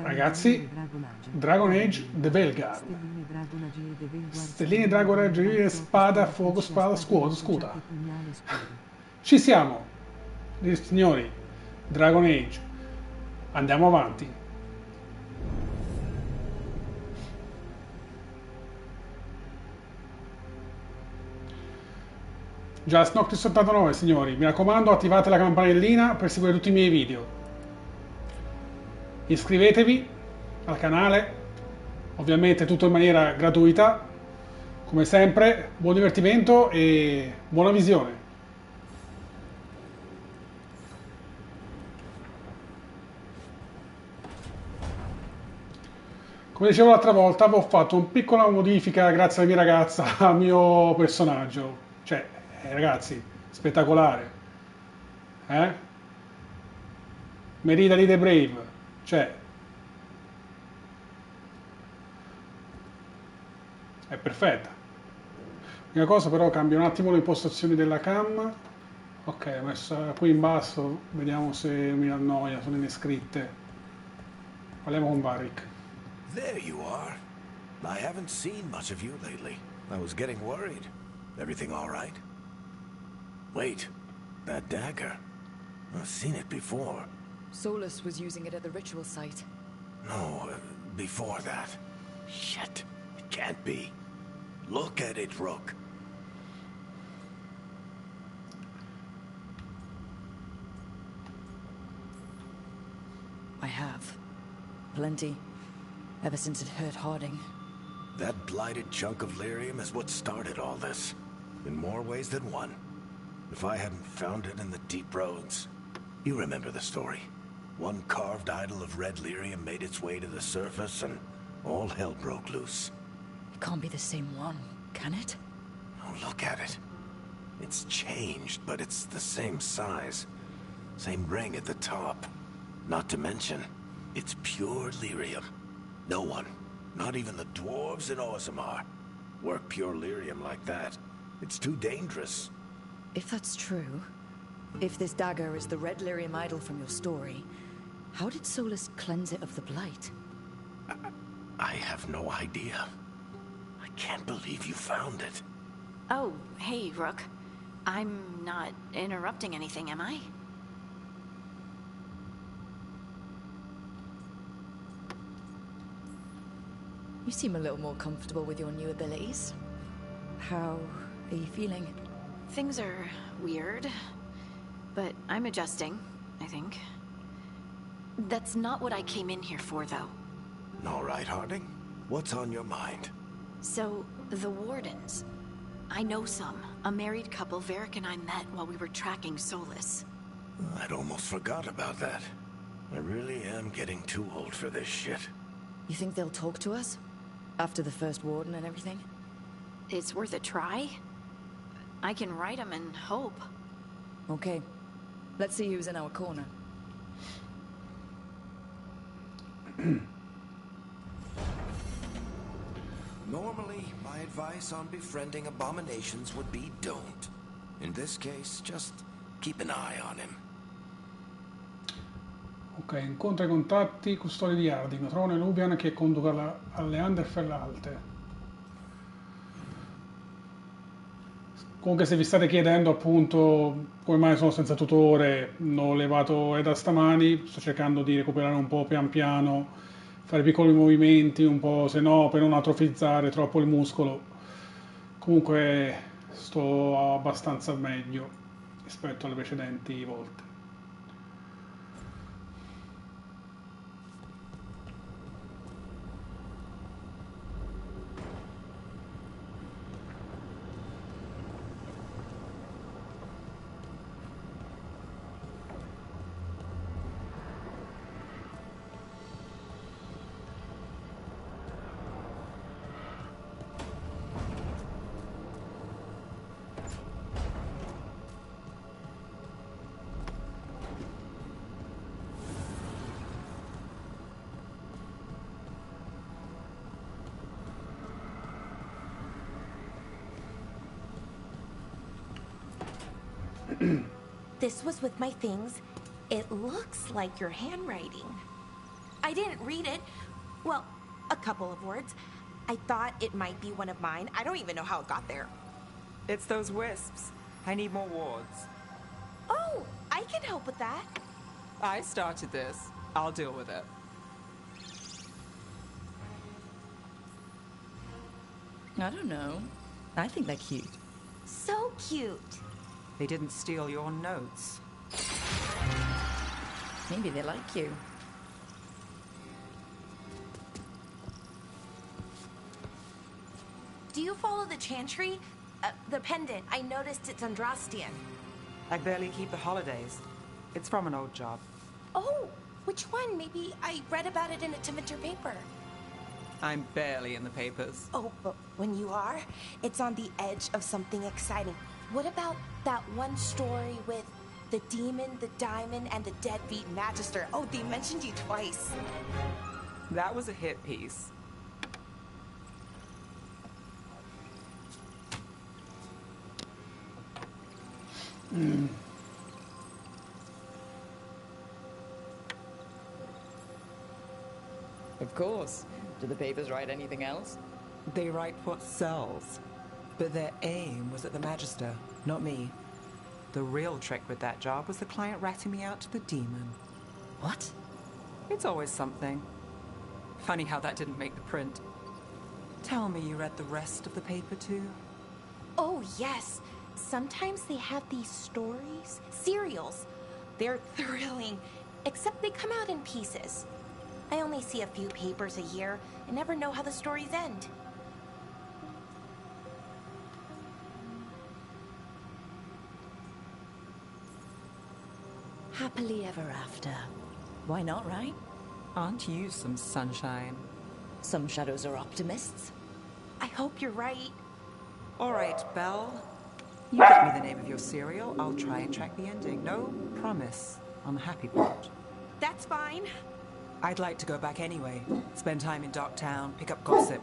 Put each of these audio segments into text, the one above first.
Ragazzi, Dragon Age The Veilguard. Stelline Dragon Age, spada, fuoco, spada, scudo, scuda. Ci siamo, signori. Dragon Age. Andiamo avanti. Just Noctis 89, signori. Mi raccomando, attivate la campanellina per seguire tutti i miei video. Iscrivetevi al canale, ovviamente tutto in maniera gratuita. Come sempre, buon divertimento e buona visione. Come dicevo l'altra volta, avevo fatto una piccola modifica grazie alla mia ragazza al mio personaggio. Cioè, ragazzi, spettacolare. Merida di The Brave. Cioè, è perfetta. L'unica cosa però, cambio un attimo le impostazioni della cam. Ok, ho messo qui in basso, vediamo se mi annoia, sono inescritte. Parliamo con Barrick. There you are. I haven't seen much of you lately. I was getting worried. Everything all right? Wait, that dagger. I've seen it before. Solus was using it at the ritual site. No, before that. Shit, it can't be. Look at it, Rook. I have. Plenty. Ever since it hurt Harding. That blighted chunk of lyrium is what started all this. In more ways than one. If I hadn't found it in the deep roads. You remember the story. One carved idol of red lyrium made its way to the surface and all hell broke loose. It can't be the same one, can it? Oh, look at it. It's changed, but it's the same size. Same ring at the top. Not to mention, it's pure lyrium. No one, not even the dwarves in Orzammar, work pure lyrium like that. It's too dangerous. If that's true, if this dagger is the red lyrium idol from your story, how did Solus cleanse it of the blight? I have no idea. I can't believe you found it. Oh, hey, Rook. I'm not interrupting anything, am I? You seem a little more comfortable with your new abilities. How are you feeling? Things are weird, but I'm adjusting, I think. That's not what I came in here for, though. All right, Harding. What's on your mind? So, the Wardens. I know some. A married couple Varric and I met while we were tracking Solus. I'd almost forgot about that. I really am getting too old for this shit. You think they'll talk to us? After the first warden and everything? It's worth a try. I can write them and hope. Okay. Let's see who's in our corner. Normally, my advice on befriending abominations would be don't. In this case, just keep an eye on him. Ok, incontra i contatti, custodi di Harding, trova un Nubian che conduca alle Underfell alte. Comunque se vi state chiedendo appunto come mai sono senza tutore, non ho levato da stamani, sto cercando di recuperare un po' pian piano, fare piccoli movimenti, un po' se no per non atrofizzare troppo il muscolo. Comunque sto abbastanza meglio rispetto alle precedenti volte. This was with my things. It looks like your handwriting. I didn't read it. Well, a couple of words. I thought it might be one of mine. I don't even know how it got there. It's those wisps. I need more wards. Oh, I can help with that. I started this. I'll deal with it. I don't know. I think they're cute. So cute. They didn't steal your notes. Maybe they like you. Do you follow the chantry? The pendant. I noticed it's Andrastian. I barely keep the holidays. It's from an old job. Oh, which one? Maybe I read about it in a Timidor paper. I'm barely in the papers. Oh, but when you are, it's on the edge of something exciting. What about that one story with the demon, the diamond, and the deadbeat magister? Oh, they mentioned you twice. That was a hit piece. Of course. Do the papers write anything else? They write what sells. But their aim was at the Magister, not me. The real trick with that job was the client ratting me out to the demon. What? It's always something. Funny how that didn't make the print. Tell me you read the rest of the paper too? Oh, yes. Sometimes they have these stories, serials. They're thrilling, except they come out in pieces. I only see a few papers a year and never know how the stories end. Happily ever after. Why not, right? Aren't you some sunshine? Some shadows are optimists. I hope you're right. All right, Belle. You give me the name of your serial, I'll try and track the ending. No promise on the happy part. That's fine. I'd like to go back anyway. Spend time in Docktown, pick up gossip.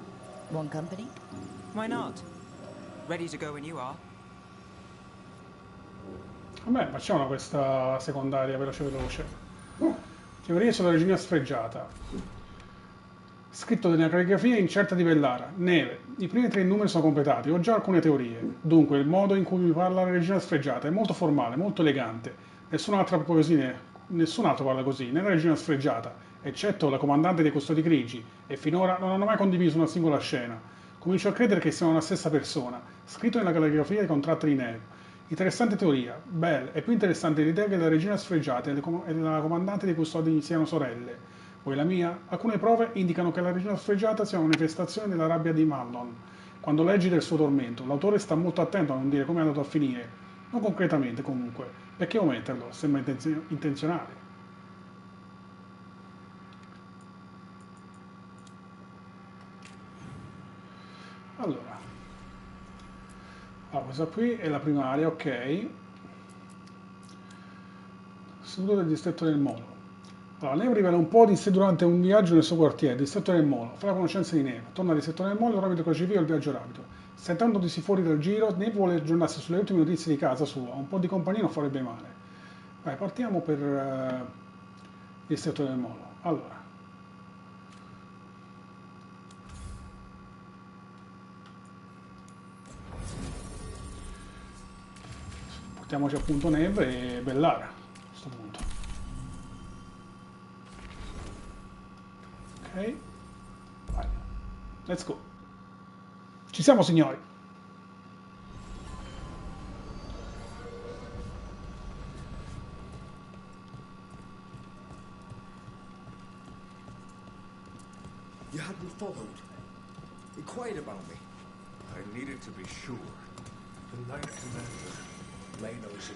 One company? Why not? Ready to go when you are. Vabbè, facciamo questa secondaria veloce veloce. Teorie sulla regina sfregiata. Scritto nella calligrafia incerta di Vellara. Neve. I primi 3 numeri sono completati. Ho già alcune teorie. Dunque, il modo in cui mi parla la regina sfregiata è molto formale, molto elegante. Nessun altro parla così, né la regina sfregiata, eccetto la comandante dei custodi grigi, e finora non hanno mai condiviso una singola scena. Comincio a credere che siano la stessa persona. Scritto nella calligrafia di contratti di neve. Interessante teoria. Belle. È più interessante l'idea che la regina sfregiata e la comandante dei custodi siano sorelle. Poi la mia? Alcune prove indicano che la regina sfregiata sia una manifestazione della rabbia di Mahlon. Quando leggi del suo tormento, l'autore sta molto attento a non dire come è andato a finire. Non concretamente, comunque. Perché ometterlo? Sembra intenzionale. Allora, questa qui è la prima area, ok. Seduto del distretto del Molo. Allora, Neve rivela un po' di sé durante un viaggio nel suo quartiere, il distretto del Molo. Fa la conoscenza di Neve, torna al distretto del Molo, rapido crocevia il viaggio rapido. Sentendosi fuori dal giro, Neve vuole aggiornarsi sulle ultime notizie di casa sua. Un po' di compagnia non farebbe male. Vai, partiamo per il distretto del Molo. Allora. Portiamoci appunto Neve e Bellara a questo punto. Ok, vai, let's go. Ci siamo, signori. You hadn't followed. Inquired about me. I needed to be sure. The Knight Commander may know it.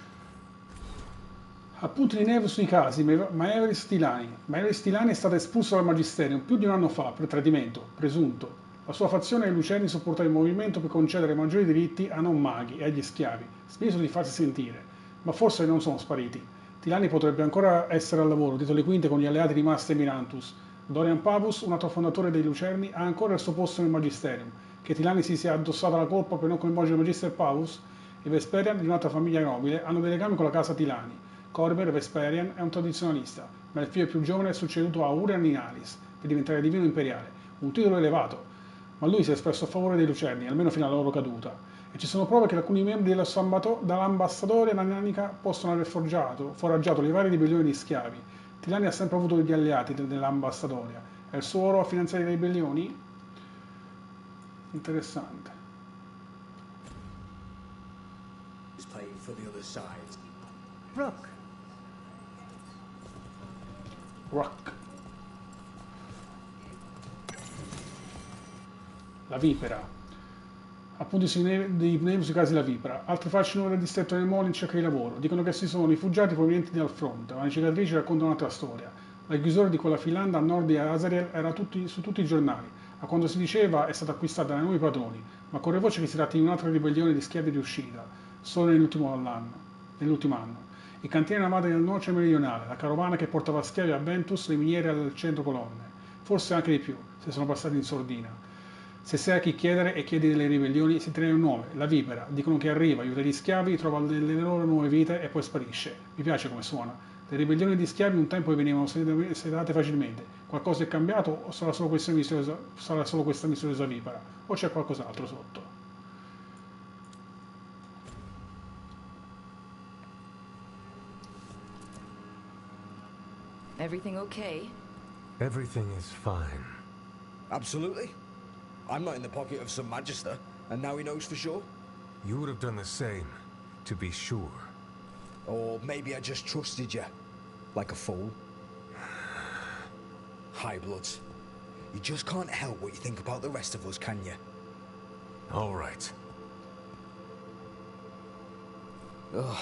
Appunti di Neve sui casi Maeris Tilani. Maeris Tilani è stata espulsa dal Magisterium più di un anno fa per tradimento, presunto. La sua fazione e i Lucerni supportava il movimento per concedere maggiori diritti a non maghi e agli schiavi, smesso di farsi sentire, ma forse non sono spariti. Tilani potrebbe ancora essere al lavoro, dietro le quinte con gli alleati rimasti a Mirantus. Dorian Pavus, un altro fondatore dei Lucerni, ha ancora il suo posto nel Magisterium. Che Tilani si sia addossata la colpa per non coinvolgere il Magister Pavus, i Vesperian, di un'altra famiglia nobile, hanno dei legami con la casa Tilani. Corber Vesperian è un tradizionalista, ma il figlio più giovane è succeduto a Urian in Alis per diventare divino imperiale, un titolo elevato, ma lui si è espresso a favore dei Lucerni, almeno fino alla loro caduta, e ci sono prove che alcuni membri dell'ambassadore nananica possono aver foraggiato le varie ribellioni di schiavi. Tilani ha sempre avuto degli alleati dell'ambassadoria, è il suo oro a finanziare le ribellioni? Interessante. He's playing for the other side. Rook. Rock. La vipera. Appunti dei sui casi della vipera. Altri falci numeri di distretto nel molo in cerca di lavoro. Dicono che si sono rifugiati provenienti dal fronte, ma le cicatrici raccontano un'altra storia. La chiusura di quella filanda a nord di Azariel era su tutti i giornali, ma quando si diceva è stata acquistata dai nuovi padroni, ma corre voce che si tratti di un'altra ribellione di schiavi riuscita, solo nell'ultimo anno. I cantieri navati nel noce meridionale, la carovana che portava schiavi a Ventus, le miniere al centro colonne. Forse anche di più, se sono passati in sordina. Se sai a chi chiedere e chiedi delle ribellioni, si tiene un nome, la vipera. Dicono che arriva, aiuta gli schiavi, trova delle loro nuove vite e poi sparisce. Mi piace come suona. Le ribellioni di schiavi un tempo venivano sedate facilmente. Qualcosa è cambiato o sarà solo questa misteriosa vipera? O c'è qualcos'altro sotto? Everything okay? Everything is fine. Absolutely. I'm not in the pocket of some magister, and now he knows for sure. You would have done the same, to be sure. Or maybe I just trusted you, like a fool. High Bloods. You just can't help what you think about the rest of us, can you? All right. Ugh,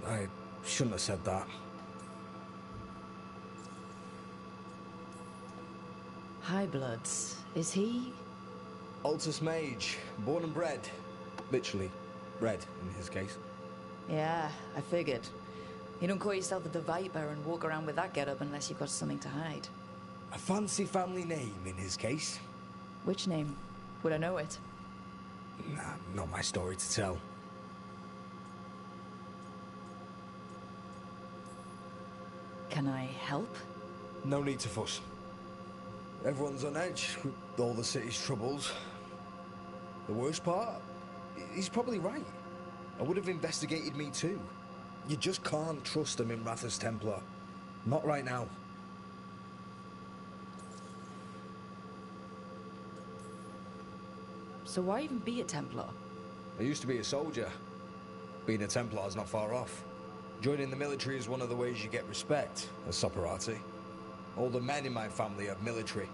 I shouldn't have said that. High Bloods. Is he? Altus Mage, born and bred. Literally, bred in his case. Yeah, I figured. You don't call yourself the Viper and walk around with that getup unless you've got something to hide. A fancy family name in his case. Which name? Would I know it? Nah, not my story to tell. Can I help? No need to fuss. Everyone's on edge with all the city's troubles. The worst part? He's probably right. I would have investigated me too. You just can't trust them in Ratha's Templar. Not right now. So why even be a Templar? I used to be a soldier. Being a Templar is not far off. Joining the military is one of the ways you get respect, as Soperati. All the men in my family are military.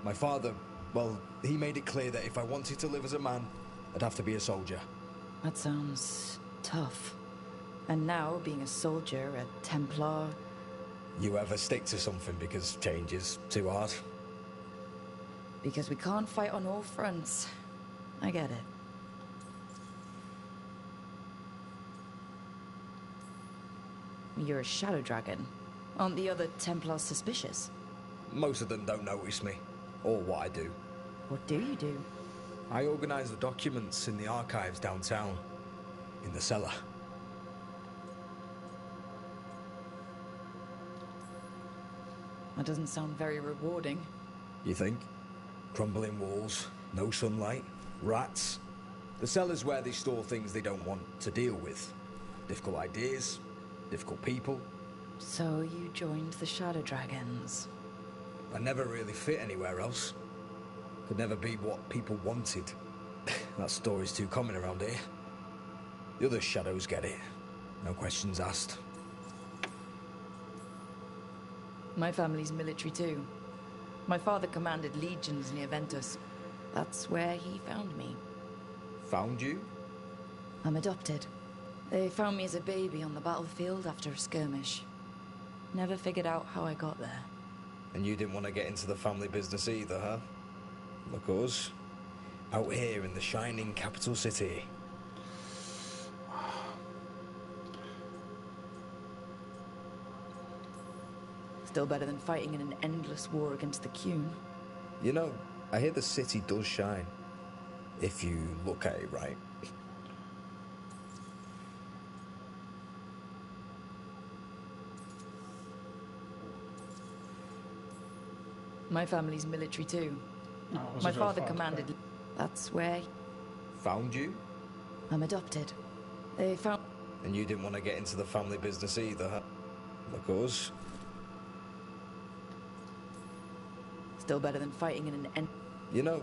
My father, well, he made it clear that if I wanted to live as a man, I'd have to be a soldier. That sounds tough. And now, being a soldier, a Templar... You ever stick to something because change is too hard? Because we can't fight on all fronts. I get it. You're a shadow dragon. Aren't the other Templars suspicious? Most of them don't notice me, or what I do. What do you do? I organize the documents in the archives downtown, in the cellar. That doesn't sound very rewarding. You think? Crumbling walls, no sunlight, rats. The cellar's where they store things they don't want to deal with. Difficult ideas, difficult people. So you joined the Shadow Dragons. I never really fit anywhere else. Could never be what people wanted. That story's too common around here. The other shadows get it. No questions asked. My family's military too. My father commanded legions near Ventus. That's where he found me. Found you? I'm adopted. They found me as a baby on the battlefield after a skirmish. Never figured out how I got there. And you didn't want to get into the family business either, huh? Look us. Out here in the shining capital city. Still better than fighting in an endless war against the Qun. You know, I hear the city does shine. If you look at it right. My family's military too. No, cosa My ce l'ho father fatta, commanded. beh. That's where Found you? I'm adopted. They found. And you didn't want to get into the family business either, huh? Of course. Still better than fighting in an end. You know,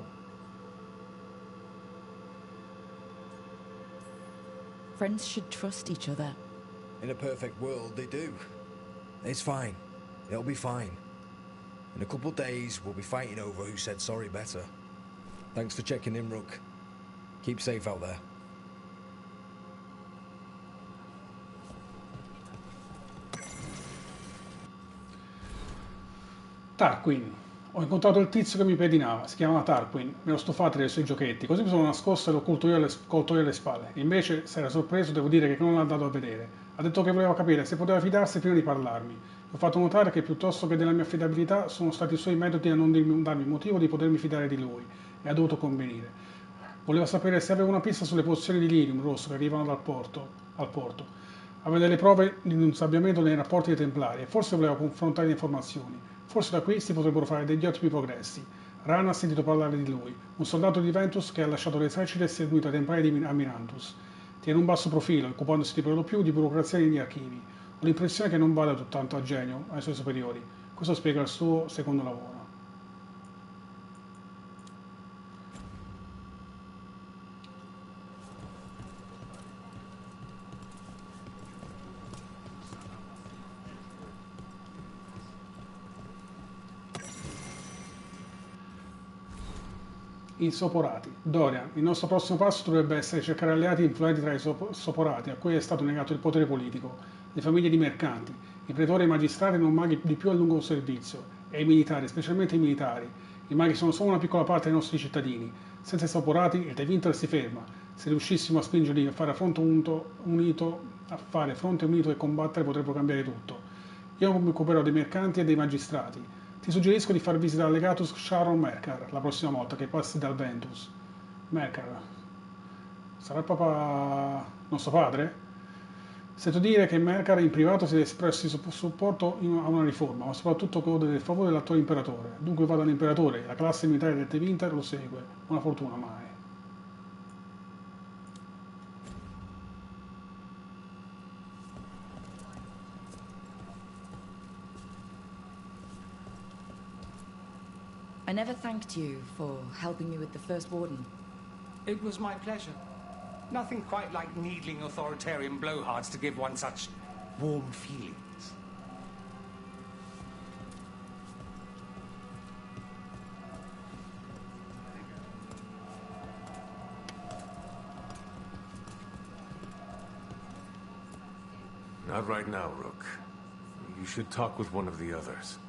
Friends should trust each other. in a perfect world, they do. It's fine. It'll be fine. In a couple days, we'll be fighting over who said sorry better. Thanks for checking in, Rook. Keep safe out there. Tarquin. Ho incontrato il tizio che mi pedinava, si chiamava Tarquin, mi ero stufato dei suoi giochetti, così mi sono nascosto e l'ho colto io alle spalle. Invece, se era sorpreso, devo dire che non l'ha dato a vedere. Ha detto che voleva capire se poteva fidarsi prima di parlarmi. Gli ho fatto notare che piuttosto che della mia affidabilità sono stati i suoi metodi a non darmi motivo di potermi fidare di lui, e ha dovuto convenire. Voleva sapere se avevo una pista sulle pozioni di lirium rosso che arrivano al porto. Aveva delle prove di insabbiamento nei rapporti dei Templari e forse voleva confrontare le informazioni. Forse da qui si potrebbero fare degli ottimi progressi. Rana ha sentito parlare di lui, un soldato di Ventus che ha lasciato l'esercito e si è unito ai Templari a Mirantus. Tiene un basso profilo, occupandosi per lo più di burocrazia e di archivi. Ho l'impressione che non vada tanto a genio ai suoi superiori. Questo spiega il suo secondo lavoro. I Soporati. Dorian, il nostro prossimo passo dovrebbe essere cercare alleati influenti tra i Soporati, a cui è stato negato il potere politico, le famiglie di mercanti, i pretori e i magistrati non maghi di più a lungo servizio, e i militari, specialmente i militari. I maghi sono solo una piccola parte dei nostri cittadini. Senza i Soporati il The Winter si ferma. Se riuscissimo a spingerli a fare fronte unito e combattere potrebbero cambiare tutto. Io mi occuperò dei mercanti e dei magistrati. Ti suggerisco di far visita al legatus Sharon Mercar la prossima volta che passi dal Ventus. Mercar. Sarà il papà nostro padre? Sento dire che Mercar in privato si è espresso supporto a una riforma, ma soprattutto gode del favore dell'attuale imperatore. Dunque vada all'imperatore, la classe militare del The Winter lo segue. Buona fortuna mai. I never thanked you for helping me with the First Warden. It was my pleasure. Nothing quite like needling authoritarian blowhards to give one such warm feelings. Not right now, Rook. You should talk with one of the others.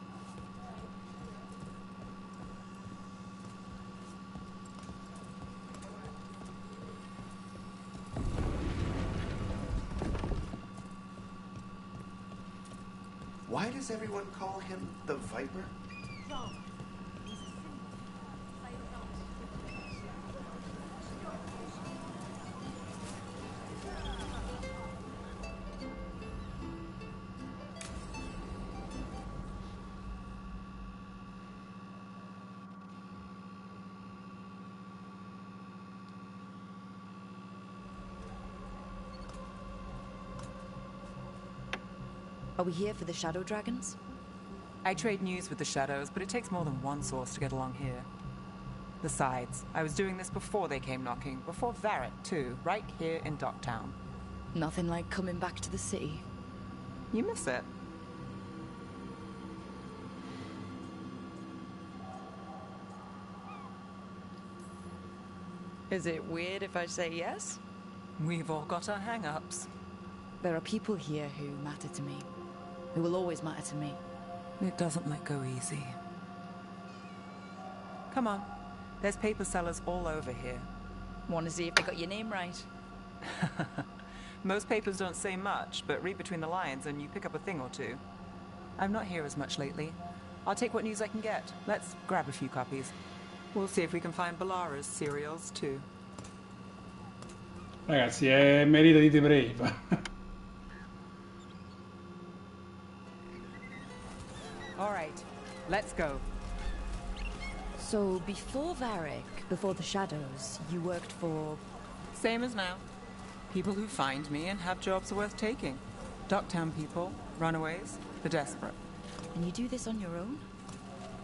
Why does everyone call him the Viper? Are we here for the Shadow Dragons? I trade news with the Shadows, but it takes more than one source to get along here. Besides, I was doing this before they came knocking, before Varret, too, right here in Docktown. Nothing like coming back to the city. You miss it. Is it weird if I say yes? We've all got our hang-ups. There are people here who matter to me. Who will always matter to me. It doesn't let go easy. Come on. There's paper sellers all over here. Want to see if they got your name right? Most papers don't say much, but read between the lines and you pick up a thing or two. I'm not here as much lately. I'll take what news I can get. Let's grab a few copies. We'll see if we can find Balara's serials, too. Ragazzi, è merita di The Brave. All right, let's go. So before Varric, before the Shadows, you worked for... Same as now. People who find me and have jobs worth taking. Docktown people, runaways, the desperate. And you do this on your own?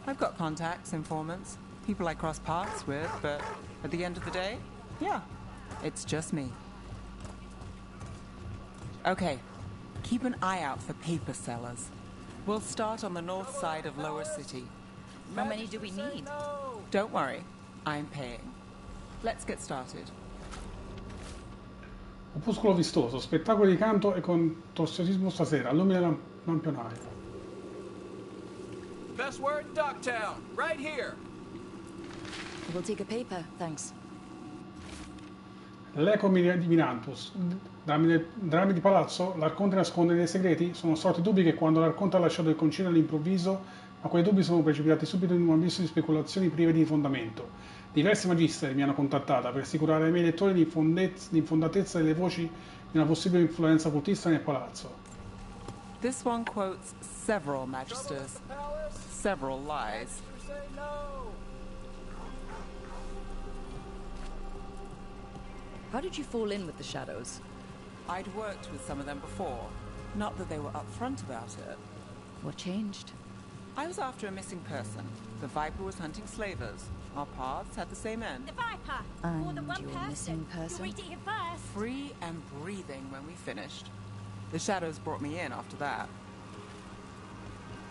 I've got contacts, informants, people I cross paths with, but at the end of the day, yeah, it's just me. Okay, keep an eye out for paper sellers. We'll start on the north side of Lower City. How many do we need? Don't worry, I'm paying. Let's get started. Opuscolo vistoso, spettacolo di canto e contorsionismo stasera, allumina lampionaio. Best word in Docktown, right here. We'll take a paper, thanks. L'eco di Mirantus. Drammi di palazzo, l'Arconte nasconde dei segreti? Sono sorti dubbi che quando l'Arconte ha lasciato il concilio all'improvviso, ma quei dubbi sono precipitati subito in un abisso di speculazioni prive di fondamento. Diversi magisteri mi hanno contattata per assicurare ai miei lettori l'infondatezza delle voci di una possibile influenza occultista nel palazzo. This one quotes several magisters, several lies. How did you fall in with the Shadows? I'd worked with some of them before. Not that they were upfront about it. What changed? I was after a missing person. The Viper was hunting slavers. Our paths had the same end. The Viper! And More than one your person. missing person? You'll read it here first. Free and breathing when we finished. The Shadows brought me in after that.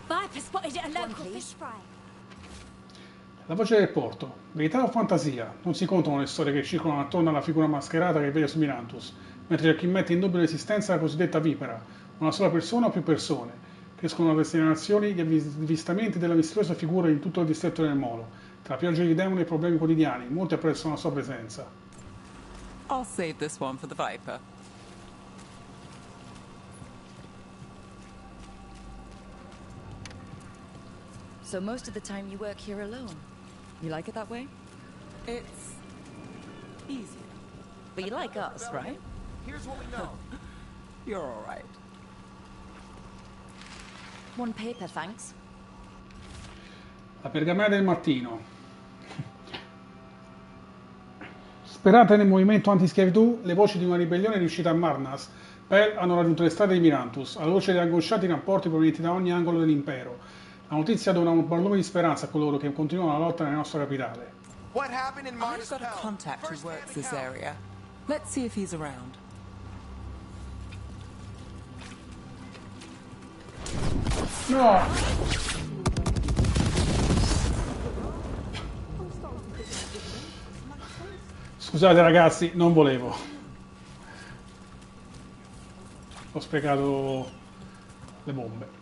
Viper spotted at a local fish fry. La voce del porto. Verità o fantasia? Non si contano le storie che circolano attorno alla figura mascherata che vede su Mirantus, mentre c'è chi mette in dubbio l'esistenza della cosiddetta vipera, una sola persona o più persone. Crescono le segnalazioni di avvistamenti della misteriosa figura in tutto il distretto del Molo, tra piogge di demoni e problemi quotidiani. Molti apprezzano la sua presenza. I'll save this one for the Viper. So most of the time you work here alone. You like it that way? It's easier. But you like us, right? Here's what we know. You're all right. One paper, thanks. La pergamena del mattino. Sperate nel movimento antischiavitù, le voci di una ribellione riuscita a Marnas hanno raggiunto le strade di Mirantus, alla luce degli angosciati rapporti provenienti da ogni angolo dell'impero. La notizia dona un barlume di speranza a coloro che continuano la lotta nella nostra capitale. I've got a contact who works this area. Let's see if he's around. No! Scusate ragazzi, non volevo. Ho sprecato le bombe.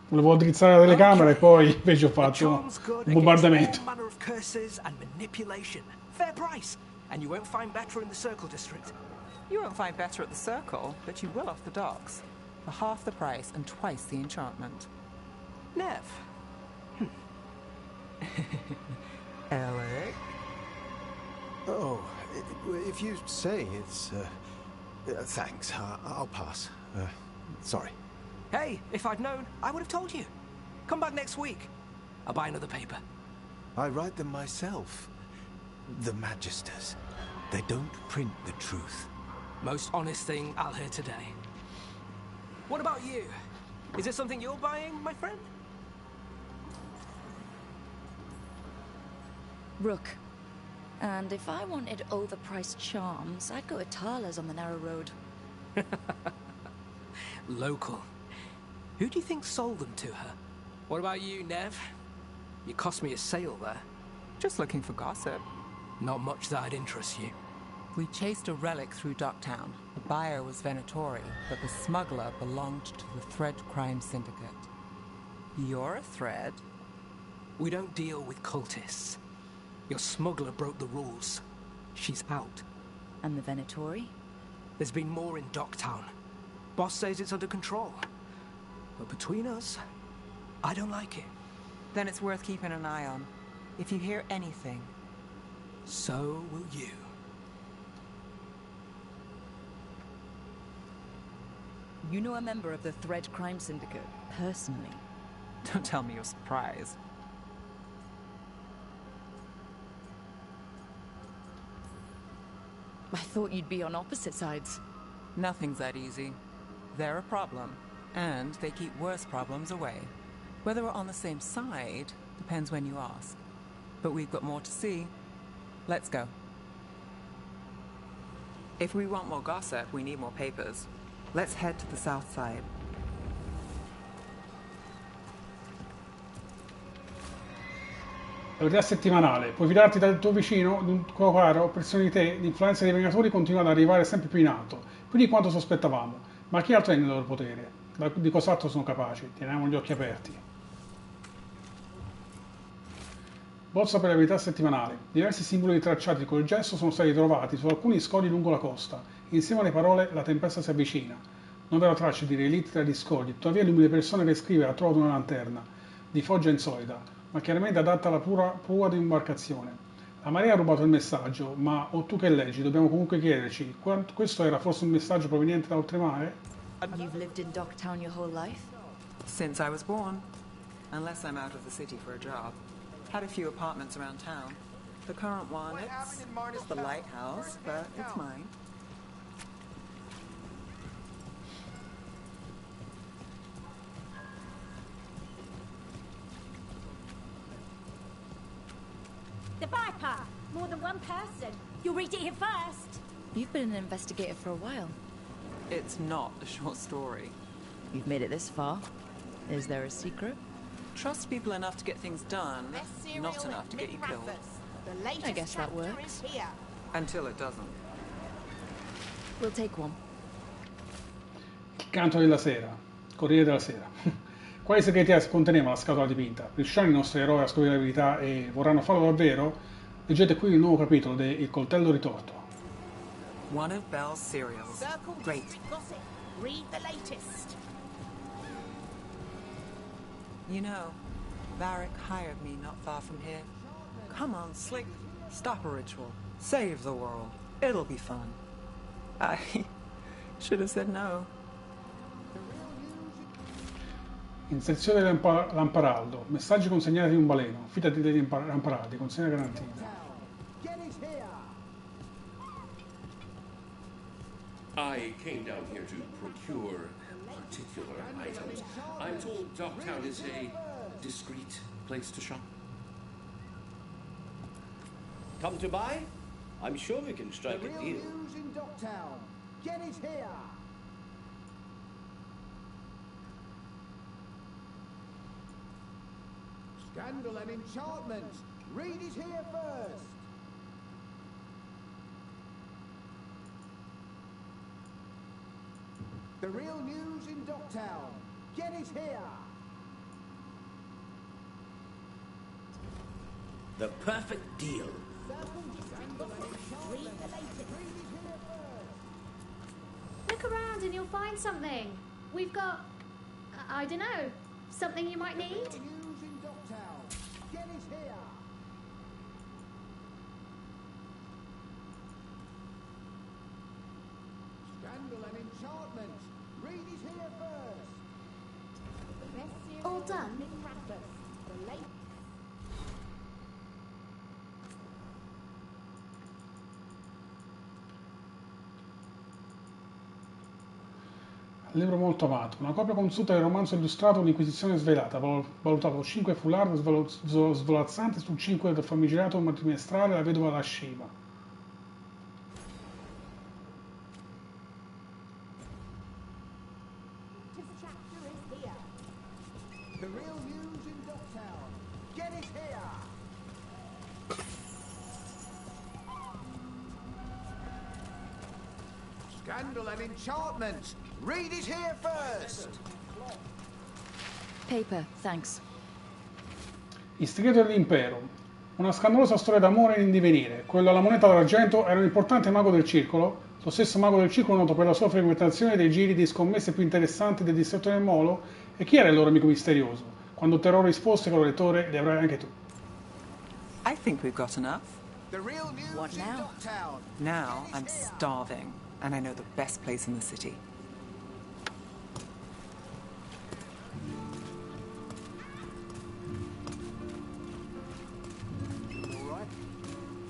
Volevo drizzare la telecamera e poi invece ho fatto un bombardamento. Fair price, and you won't find better in the Circle District. You won't find better at the Circle, but you will off the docks. For half the price and twice the enchantment. Nev. Alec? Oh, if you say it's... thanks, I'll pass. Sorry. Hey, if I'd known, I would have told you. Come back next week. I'll buy another paper. I write them myself. The Magisters. They don't print the truth. Most honest thing I'll hear today. What about you? Is it something you're buying, my friend? Rook. And if I wanted overpriced charms, I'd go to Tala's on the narrow road. Local. Who do you think sold them to her? What about you, Nev? You cost me a sale there. Just looking for gossip. Not much that'd interest you. We chased a relic through Docktown. The buyer was Venatori, but the smuggler belonged to the Thread Crime Syndicate. You're a Thread? We don't deal with cultists. Your smuggler broke the rules. She's out. And the Venatori? There's been more in Docktown. Boss says it's under control. But between us, I don't like it. Then it's worth keeping an eye on. If you hear anything. So will you. You know a member of the Thread Crime Syndicate, personally? Don't tell me you're surprised. I thought you'd be on opposite sides. Nothing's that easy. They're a problem, and they keep worse problems away. Whether we're on the same side depends when you ask. But we've got more to see. Let's go. If we want more gossip, we need more papers. Let's head to the south side. La verità settimanale. Puoi fidarti del tuo vicino, di un tuo caro, persone di te, l'influenza dei Vengatori continua ad arrivare sempre più in alto, più di quanto sospettavamo. Ma chi altro è nel loro potere? Di cos'altro sono capaci? Teniamo gli occhi aperti. Bozza per la verità settimanale. Diversi simboli tracciati col gesso sono stati trovati su alcuni scogli lungo la costa. Insieme alle parole "la tempesta si avvicina". Non vedo tracce di relitti tra gli scogli, tuttavia l'umile persona che scrive ha trovato una lanterna, di foggia insolita, ma chiaramente adatta alla prua di un'imbarcazione. La marea ha rubato il messaggio, ma o tu che leggi, dobbiamo comunque chiederci, questo era forse un messaggio proveniente da oltremare? You've lived in Dogtown your whole life? Since I was born. Unless I'm out of the city for a job. Had a few apartments around town. The current one, it's the lighthouse, but it's mine. The Viper! More than one person. You'll read it here first. You've been an investigator for a while. It's not a short story. You've made it this far. Is there a secret? Trust people enough to get things done, not enough to get you killed. I guess that works. Until it doesn't. We'll take one. Il canto della sera. Corriere della sera. Quali segreti conteneva la scatola dipinta? Riusciranno i nostri eroi a scoprire la verità e vorranno farlo davvero? Leggete qui il nuovo capitolo de Il coltello ritorto. One of Belle's cereals. Great. Read the latest. You know, Varric hired me not far from here. Come on, Slick. Stop a ritual. Save the world. It'll be fun. I should have said no. Inserzione del lamparaldo. Messaggi consegnati in un baleno. Fidati degli lamparaldi. Consegna garantita. I came down here to procure particular items. I'm told Dogtown is a discreet place to shop. Come to buy? I'm sure we can strike a deal. News in Dogtown. Get it here. Scandal and enchantment. Read it here first. The real news in Dogtown. Get it here. The perfect deal. Look around and you'll find something. We've got, I don't know, something you might need. News in Dogtown. Get it here. Scandal and enchantment. Read it here first. All done? Libro molto amato. Una copia consulta del romanzo illustrato Un'inquisizione svelata, valutato 5 foulard svolazzanti su 5 del famigerato trimestrale La vedova lasciva. The real news in Dogtown. Get it here. Scandal and enchantment. Read it here first. Paper, thanks. Istigato dell'impero. Una scandalosa storia d'amore in divenire. Quello alla moneta d'argento era un importante mago del circolo, lo stesso mago del circolo noto per la sua frequentazione dei giri di scommesse più interessanti del distretto del Molo. E chi era il loro amico misterioso? Quando otterrò risposte, caro lettore, le avrai anche tu. I think we've got enough. The real news What in now? Dogtown. Now I'm starving, and I know the best place in the city.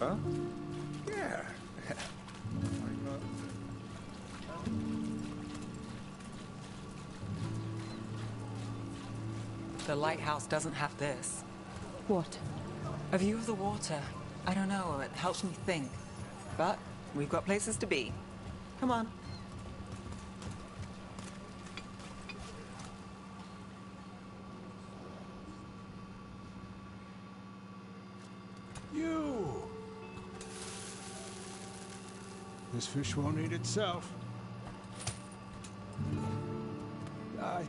so? Yeah. The lighthouse doesn't have this. What? A view of the water. I don't know, it helps me think. But we've got places to be. Come on. You! This fish won't eat itself. I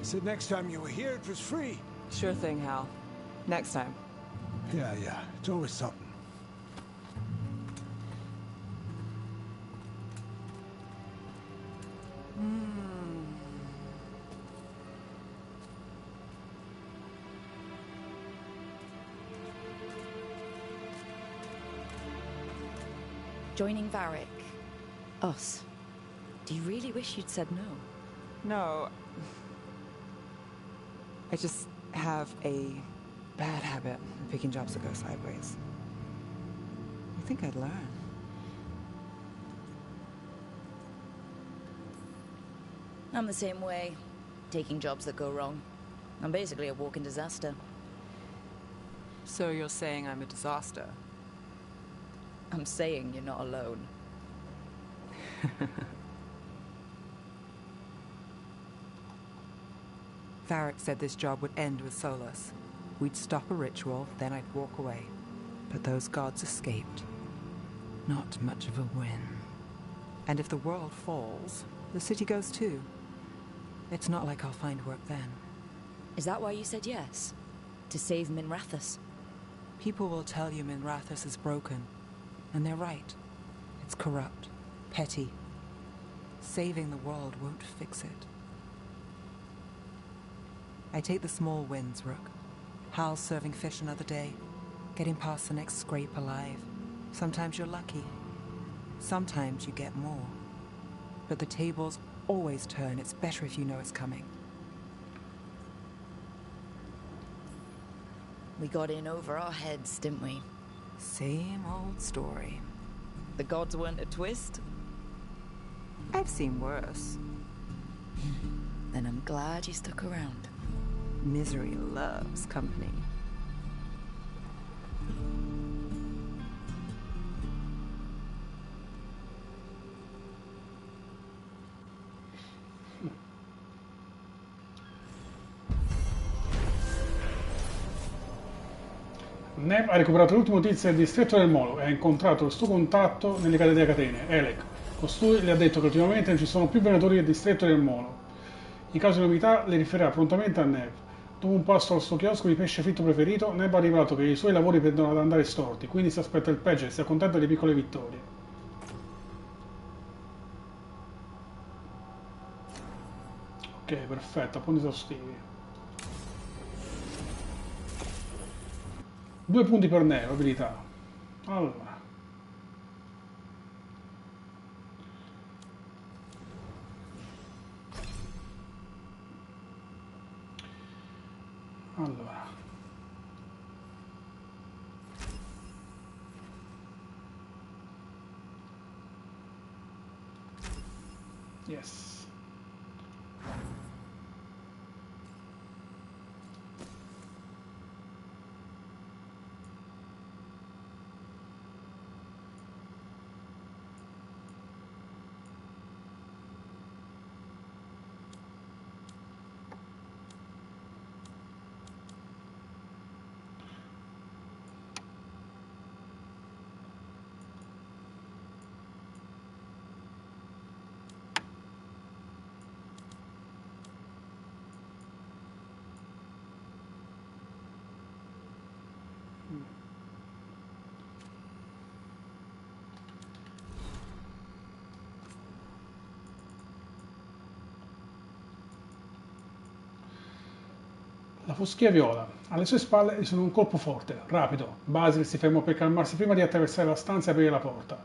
said next time you were here it was free. Sure thing, Hal. Next time. Yeah, it's always something. Joining Varric. Us. Do you really wish you'd said no? No. I just have a bad habit of picking jobs that go sideways. You think I'd learn? I'm the same way. Taking jobs that go wrong. I'm basically a walking disaster. So you're saying I'm a disaster? I'm saying you're not alone. Varric said this job would end with Solus. We'd stop a ritual, then I'd walk away. But those gods escaped. Not much of a win. And if the world falls, the city goes too. It's not like I'll find work then. Is that why you said yes? To save Minrathous? People will tell you Minrathous is broken. And they're right. It's corrupt, petty. Saving the world won't fix it. I take the small wins, Rook. Hal's serving fish another day, getting past the next scrape alive. Sometimes you're lucky. Sometimes you get more. But the tables always turn. It's better if you know it's coming. We got in over our heads, didn't we? Same old story. The gods weren't a twist? I've seen worse. Then I'm glad you stuck around. Misery loves company. Nev ha recuperato l'ultima notizia del distretto del Molo e ha incontrato il suo contatto nelle delle catene, Elec. Costui le ha detto che ultimamente non ci sono più venatori del distretto del Molo. In caso di novità le riferirà prontamente a Nev. Dopo un passo al suo chiosco di pesce fritto preferito, Nev ha rivelato che i suoi lavori tendono ad andare storti, quindi si aspetta il peggio e si accontenta di piccole vittorie. Ok, perfetto, appunti esaustivi. 2 punti per Neo, abilità. Allora. Yes. La foschia viola. Alle sue spalle risuona un colpo forte, rapido. Basil si fermò per calmarsi prima di attraversare la stanza e aprire la porta.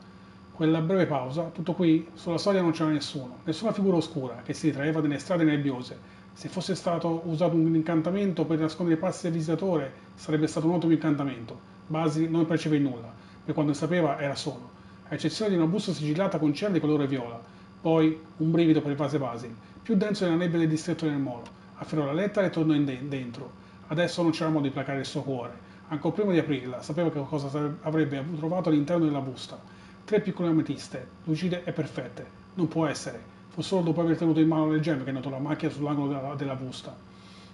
Quella breve pausa, tutto qui, sulla soglia non c'era nessuno, nessuna figura oscura che si ritraeva nelle strade nebbiose. Se fosse stato usato un incantamento per nascondere i passi del visitatore, sarebbe stato un ottimo incantamento. Basil non percepì nulla, e quando ne sapeva era solo, a eccezione di una busta sigillata con cerri di colore viola. Poi un brivido per il vase basil, più denso della nebbia del distretto del molo. Afferrò la lettera e tornò dentro. Adesso non c'era modo di placare il suo cuore. Ancora prima di aprirla, sapeva che cosa avrebbe trovato all'interno della busta. 3 piccole ametiste, lucide e perfette. Non può essere. Fu solo dopo aver tenuto in mano le gemme che notò la macchia sull'angolo della busta.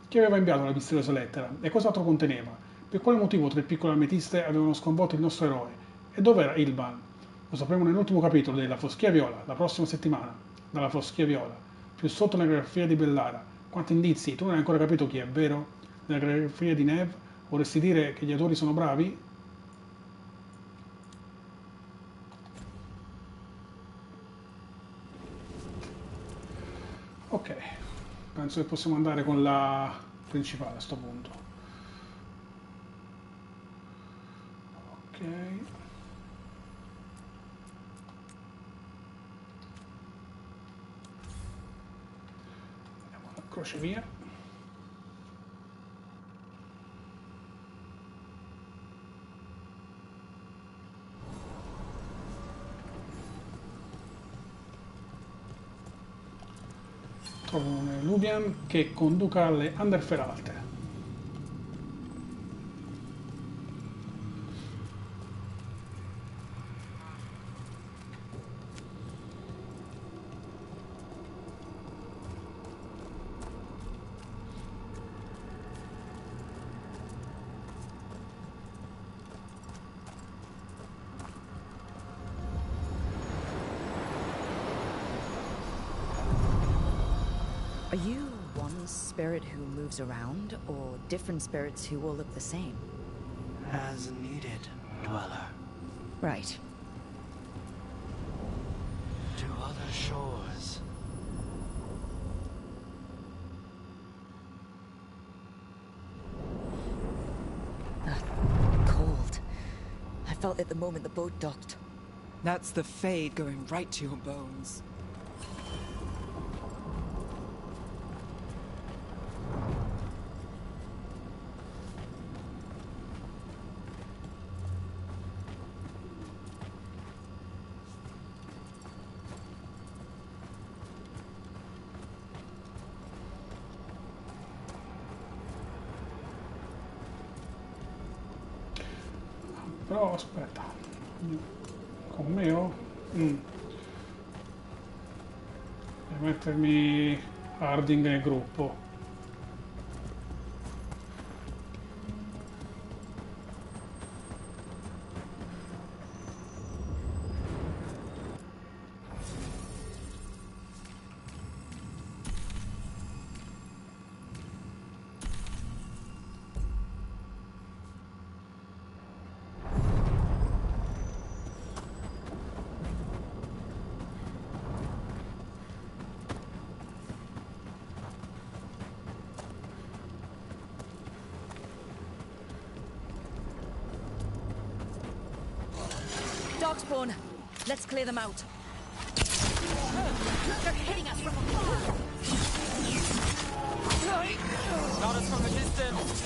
Chi aveva inviato la misteriosa lettera? E cos'altro conteneva? Per quale motivo 3 piccole ametiste avevano sconvolto il nostro eroe? E dov'era Ilban? Lo sapremo nell'ultimo capitolo della Foschia Viola, la prossima settimana. Dalla Foschia Viola. Più sotto nella grafia di Bellara. Quanti indizi? Tu non hai ancora capito chi è, vero? Nella grafia di Neve? Vorresti dire che gli autori sono bravi? Ok, penso che possiamo andare con la principale a sto punto. Ok. Andiamo alla crocevia. Trovo un Lubian che conduca alle Anderferalte. Are you one spirit who moves around, or different spirits who all look the same? As needed, dweller. Right. To other shores. Cold. I felt it the moment the boat docked. That's the fade going right to your bones. Però aspetta, con me devo mettermi Harding nel gruppo. Darkspawn, let's clear them out. They're hitting us from afar. Not us from a distance.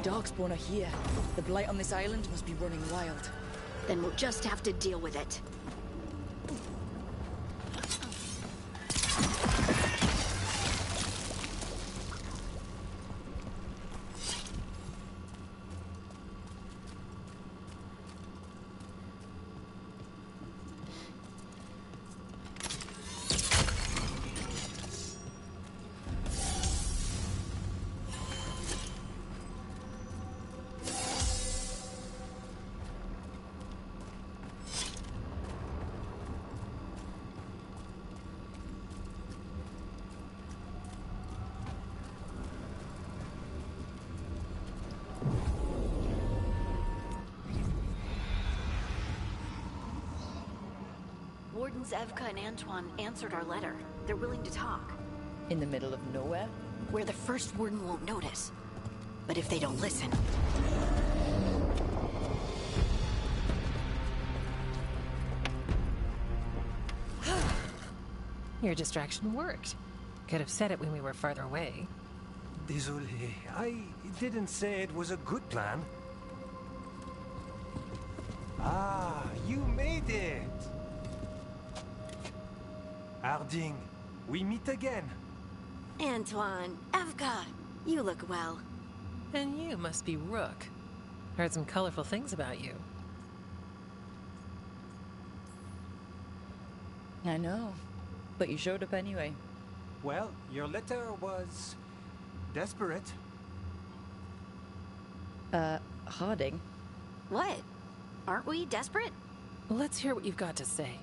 Darkspawn are here. The blight on this island must be running wild. Then we'll just have to deal with it. Wardens Evka and Antoine answered our letter. They're willing to talk. In the middle of nowhere? Where the first warden won't notice. But if they don't listen... Your distraction worked. Could have said it when we were farther away. Désolé, I didn't say it was a good plan. Ah, you made it! Harding, we meet again. Antoine, Evka, you look well. And you must be Rook. Heard some colorful things about you. I know, but you showed up anyway. Well, your letter was... desperate. Harding? What? Aren't we desperate? Let's hear what you've got to say.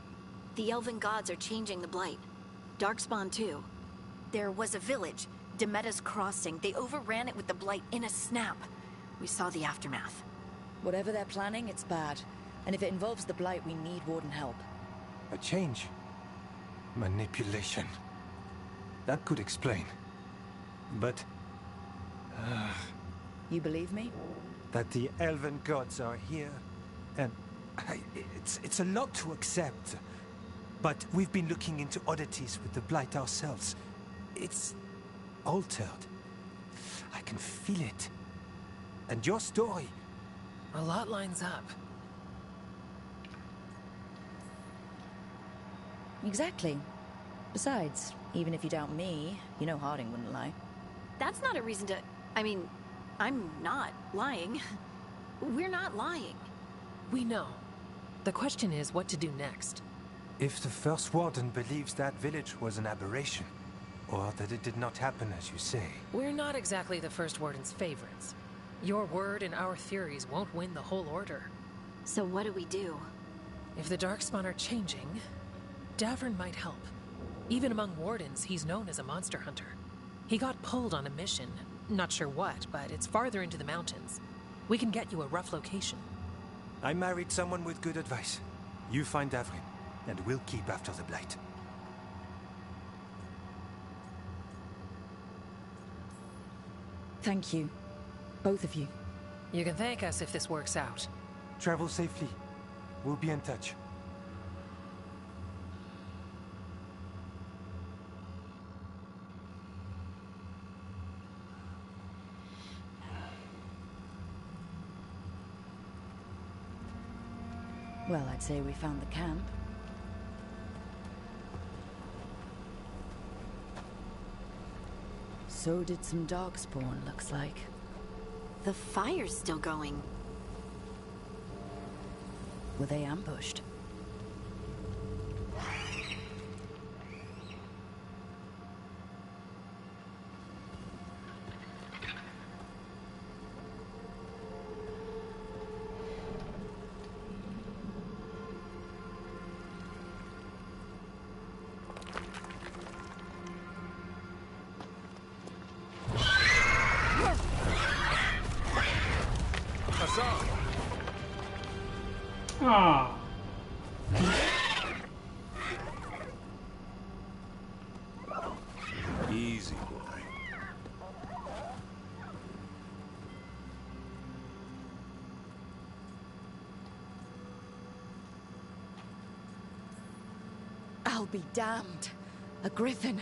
The elven gods are changing the Blight. Darkspawn too. There was a village, Demeta's Crossing. They overran it with the Blight in a snap. We saw the aftermath. Whatever they're planning, it's bad. And if it involves the Blight, we need Warden help. A change. Manipulation. That could explain. But... You believe me? that the elven gods are here, and it's a lot to accept. But we've been looking into oddities with the Blight ourselves. It's altered. I can feel it. And your story... A lot lines up. Exactly. Besides, even if you doubt me, you know Harding wouldn't lie. That's not a reason to... I mean, I'm not lying. We're not lying. We know. The question is what to do next. If the First Warden believes that village was an aberration, or that it did not happen as you say... We're not exactly the First Warden's favorites. Your word and our theories won't win the whole order. So what do we do? If the Darkspawn are changing, Davrin might help. Even among Wardens, he's known as a monster hunter. He got pulled on a mission. Not sure what, but it's farther into the mountains. We can get you a rough location. I married someone with good advice. You find Davrin, and we'll keep after the Blight. Thank you. Both of you. You can thank us if this works out. Travel safely. We'll be in touch. Well, I'd say we found the camp. So did some Darkspawn, looks like. The fire's still going. Were they ambushed? Ah. Easy, boy. I'll be damned. A griffin.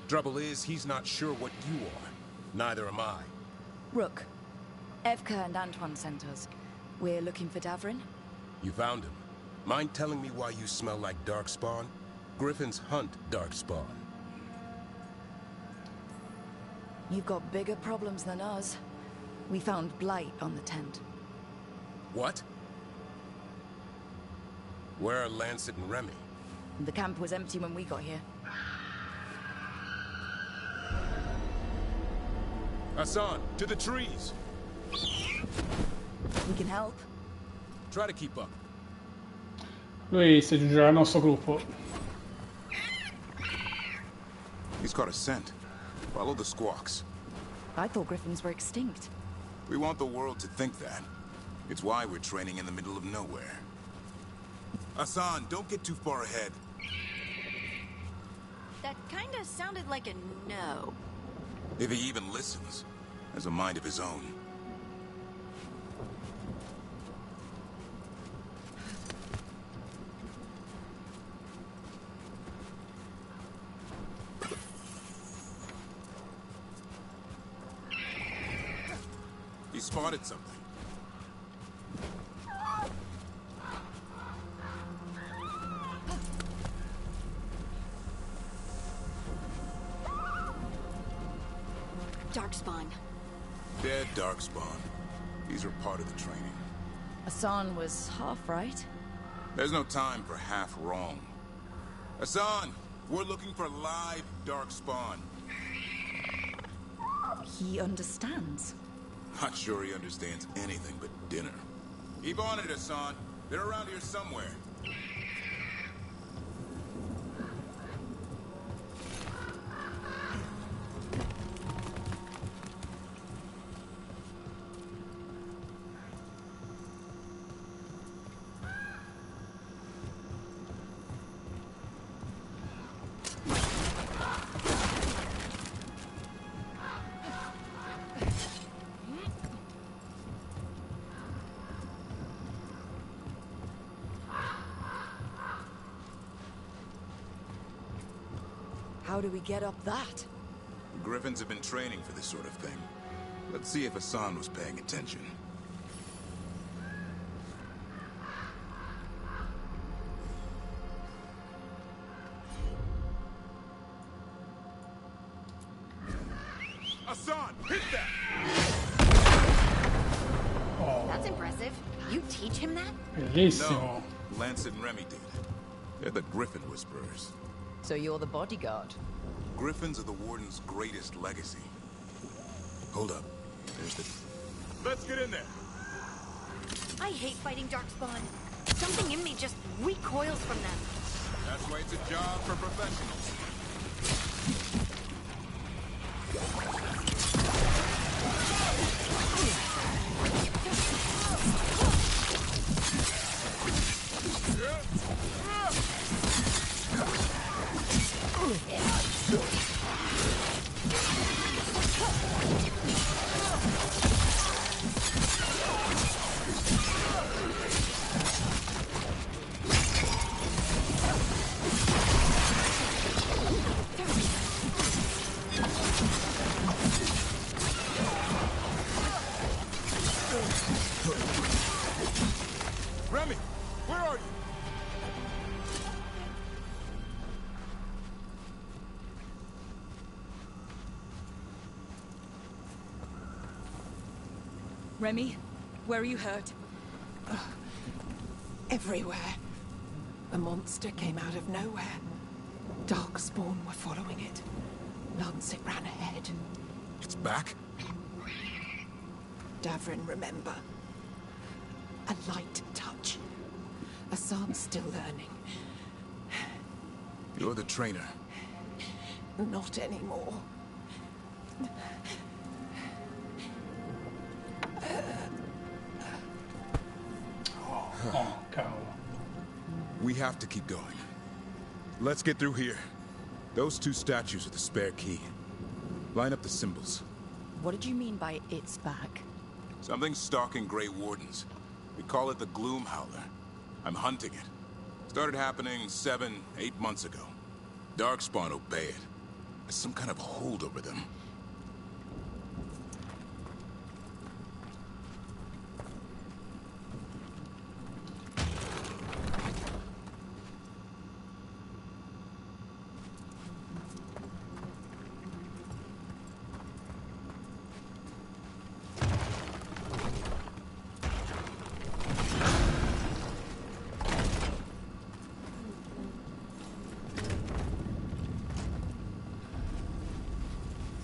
Trouble is, he's not sure what you are. Neither am I. Rook. Evka and Antoine sent us. We're looking for Davrin. You found him. Mind telling me why you smell like Darkspawn? Griffins hunt Darkspawn. You've got bigger problems than us. We found Blight on the tent. What? Where are Lancet and Remy? The camp was empty when we got here. Hassan, to the trees! We can help. Try to keep up. Lui si aggiungerà al nostro gruppo. He's caught a scent. Follow the squawks. I thought griffins were extinct. We want the world to think that. It's why we're training in the middle of nowhere. Hassan, don't get too far ahead. That kinda sounded like a no. If he even listens, has a mind of his own. He spotted something. Darkspawn. Dead Darkspawn. These are part of the training. Hassan was half right. There's no time for half wrong. Hassan, we're looking for live Darkspawn. He understands. Not sure he understands anything but dinner. Keep on it, Hassan. They're around here somewhere. How do we get up that? Griffins have been training for this sort of thing. Let's see if Hassan was paying attention. Hassan, hit that! That's impressive. You teach him that? Bellissimo. No, Lancet and Remy did. They're the Griffin Whisperers. So you're the bodyguard? Griffins are the Warden's greatest legacy. Hold up. There's the... Let's get in there! I hate fighting Darkspawn. Something in me just recoils from them. That's why it's a job for professionals. Remy, where are you? Remy, where are you hurt? Everywhere. The monster came out of nowhere. Darkspawn were following it. Lancet ran ahead. It's back? Davrin, remember. A light touch. Hassan's still learning. You're the trainer. Not anymore. Oh, cavolo. We have to keep going. Let's get through here. Those two statues are the spare key. Line up the symbols. What did you mean by it's back? Something's stalking Grey Wardens. We call it the Gloom Howler. I'm hunting it. Started happening 7, 8 months ago. Darkspawn obey it. There's some kind of hold over them.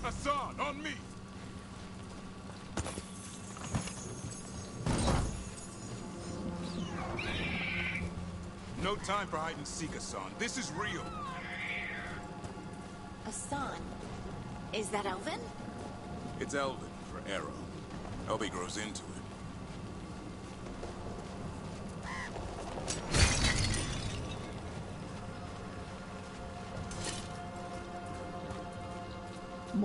Hassan, on me! No time for hide and seek, Hassan. This is real. Hassan? Is that Elven? It's Elven for arrow. Hope he grows into it.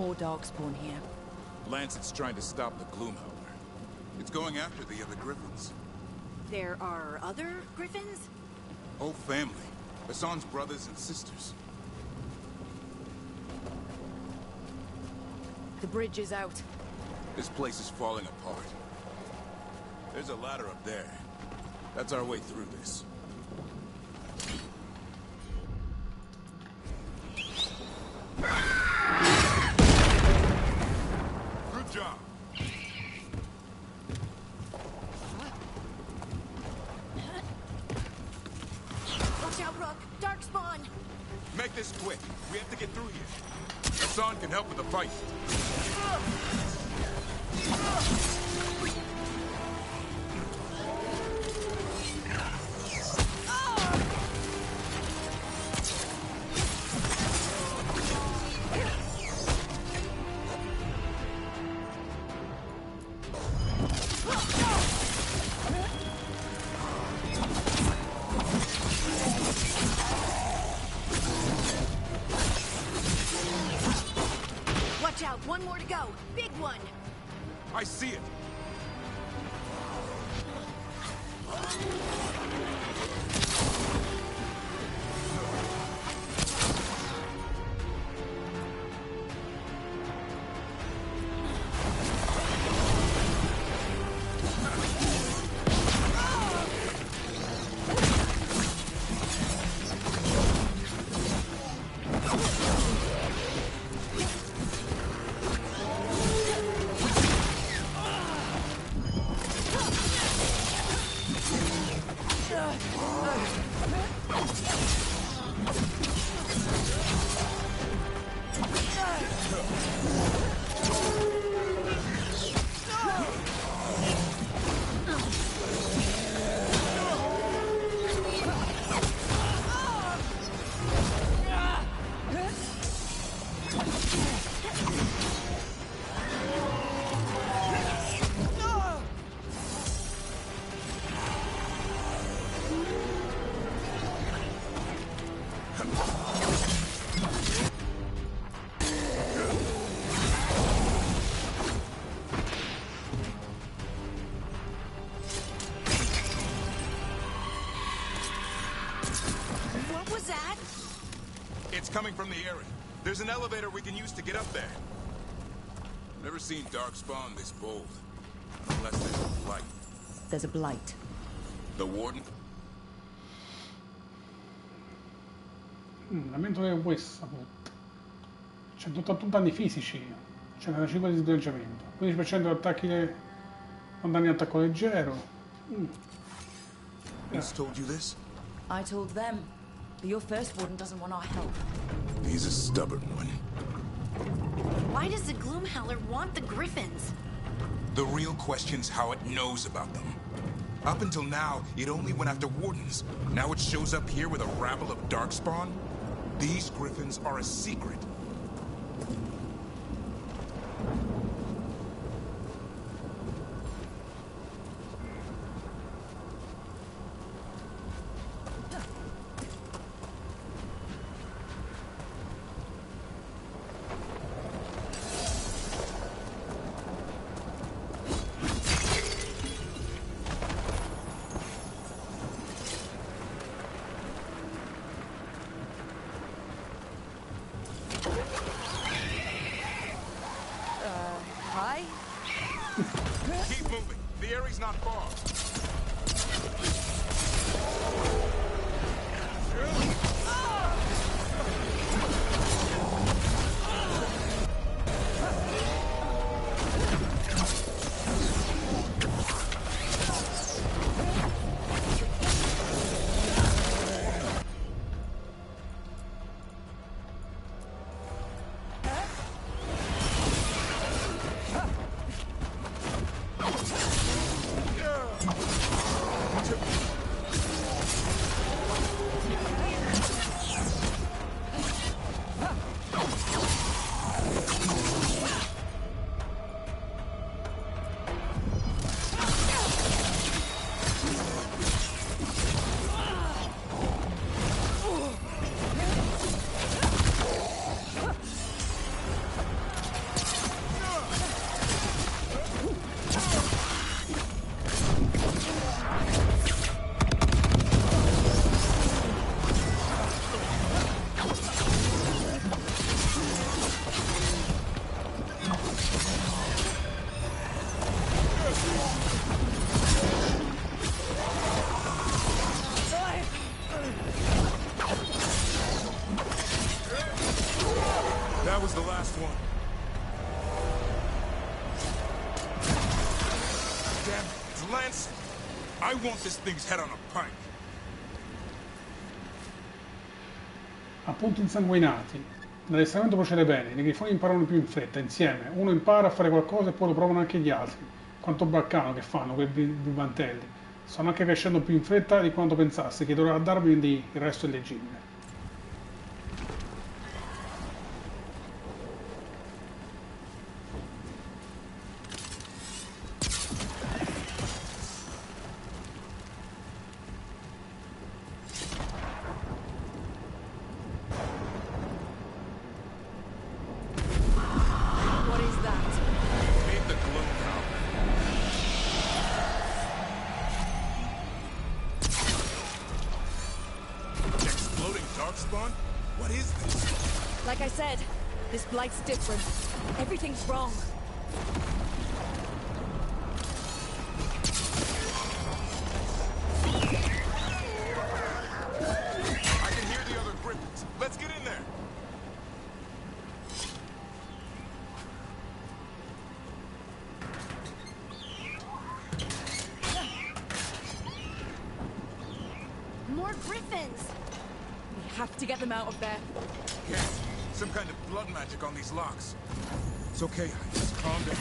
more darkspawn here. Lancet's trying to stop the Gloomhowler. It's going after the other Griffins. There are other griffins? Whole family. Hassan's brothers and sisters. The bridge is out. This place is falling apart. There's a ladder up there. That's our way through this. Good job. Watch out, Rook! Darkspawn! Make this quick. We have to get through here. Hassan can help with the fight. Watch out! One more to go! Big one! I see it. What was that? It's coming from the area. There's an elevator we can use to get up there. Never seen Darkspawn this bold. Unless there's a blight. There's a blight. The Warden? Lamento del Westwood. 181 danni fisici, 105 di sgrangiamento, 15% di attacchi con danni attacco leggero. Who's told you this? I told them. But your first warden doesn't want our help. He's a stubborn one. Why does the Gloomhowler want the griffins? The real question's how it knows about them. Up until now, it only went after wardens. Now it shows up here with a rabble of Darkspawn? These griffins are a secret. sense? I want this thing's head on a pike. A punti insanguinati. L'addestramento procede bene, i grifoni imparano più in fretta, insieme. Uno impara a fare qualcosa e poi lo provano anche gli altri. Quanto baccano che fanno quei brivantelli. Stanno anche crescendo più in fretta di quanto pensassi, che dovrà darmi il resto è leggibile. Like I said, this blight's different. Everything's wrong. I can hear the other griffins. Let's get in there. More griffins! We have to get them out of there. Can't. Some kind of blood magic on these locks. It's okay, just calm down.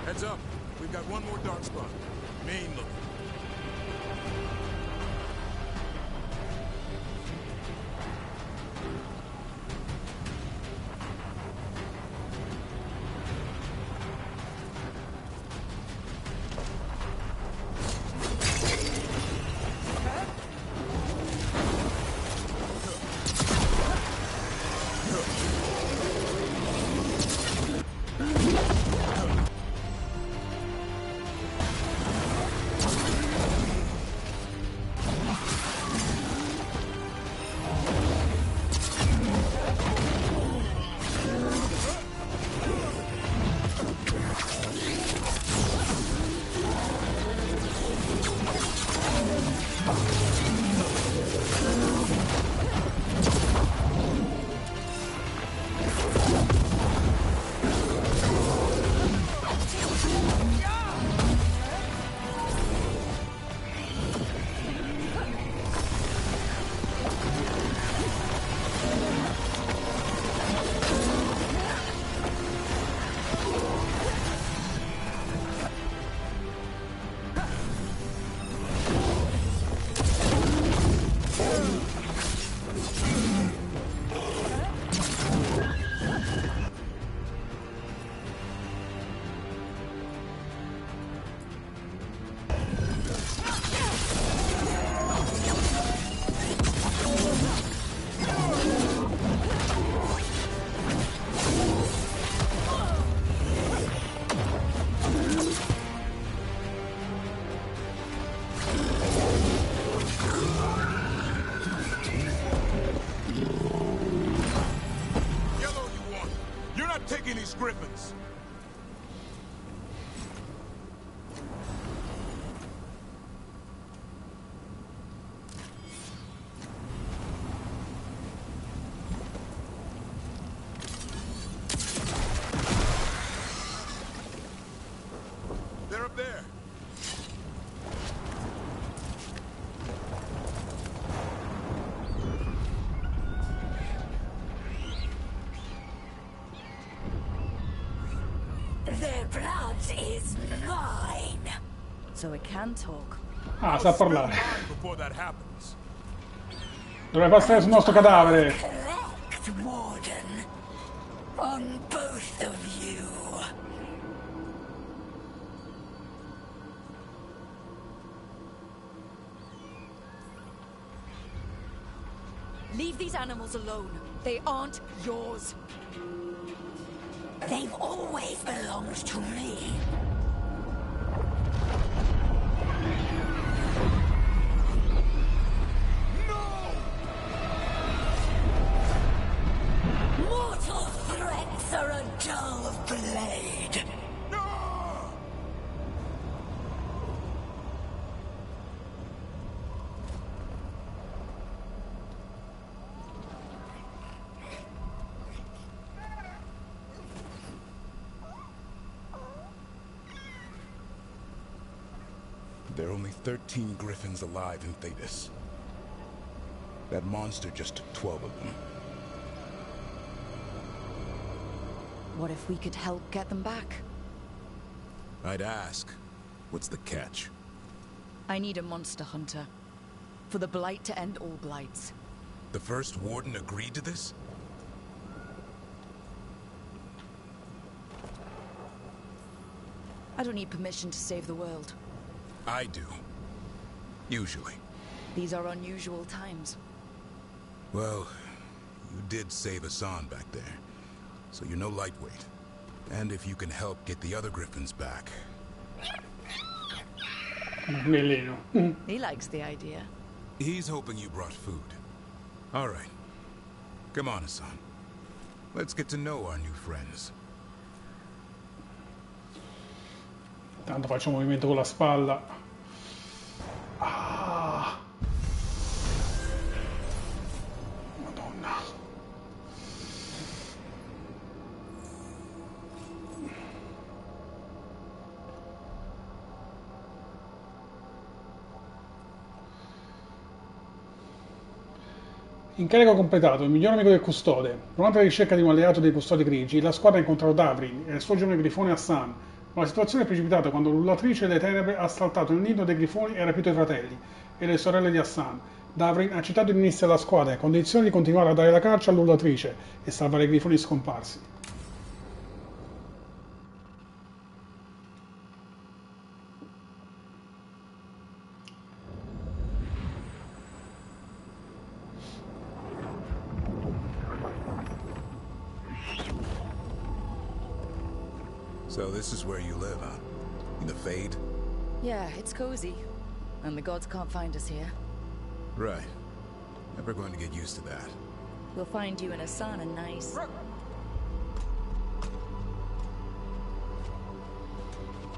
Heads up. We've got one more dark spot. Main looking. Dark's griffins. They're up there. Their blood is mine. So it can talk. Ah, sa parlare. Before that happens. Dovrebbe passare sul nostro cadavere. Correct, Warden. On both of you. Leave these animals alone. They aren't yours. They've always belonged to me. Mortal threats are a dull blade. There are only 13 griffins alive in Thetis. That monster just took 12 of them. What if we could help get them back? I'd ask, what's the catch? I need a monster hunter. For the Blight to end all blights. The first warden agreed to this? I don't need permission to save the world. I do. Usually. These are unusual times. Well, you did save Hassan back there, so you're no lightweight. And if you can help get the other griffins back... Bellino. He likes the idea. He's hoping you brought food. All right. Come on, Hassan. Let's get to know our new friends. Tanto faccio un movimento con la spalla. Ah. Madonna. Incarico completato, il miglior amico del custode. Durante la ricerca di un alleato dei custodi grigi, la squadra ha incontrato Davrin e il suo giovane grifone Hassan. Ma la situazione è precipitata quando l'ullatrice delle tenebre ha assaltato il nido dei grifoni e rapito i fratelli e le sorelle di Hassan. Davrin ha citato di unirsi alla squadra in condizione di continuare a dare la caccia all'ullatrice e salvare i grifoni scomparsi. So this is where you live, huh? In the Fade? Yeah, it's cozy. And the gods can't find us here. Right. Never going to get used to that. We'll find you and Hassan a nice...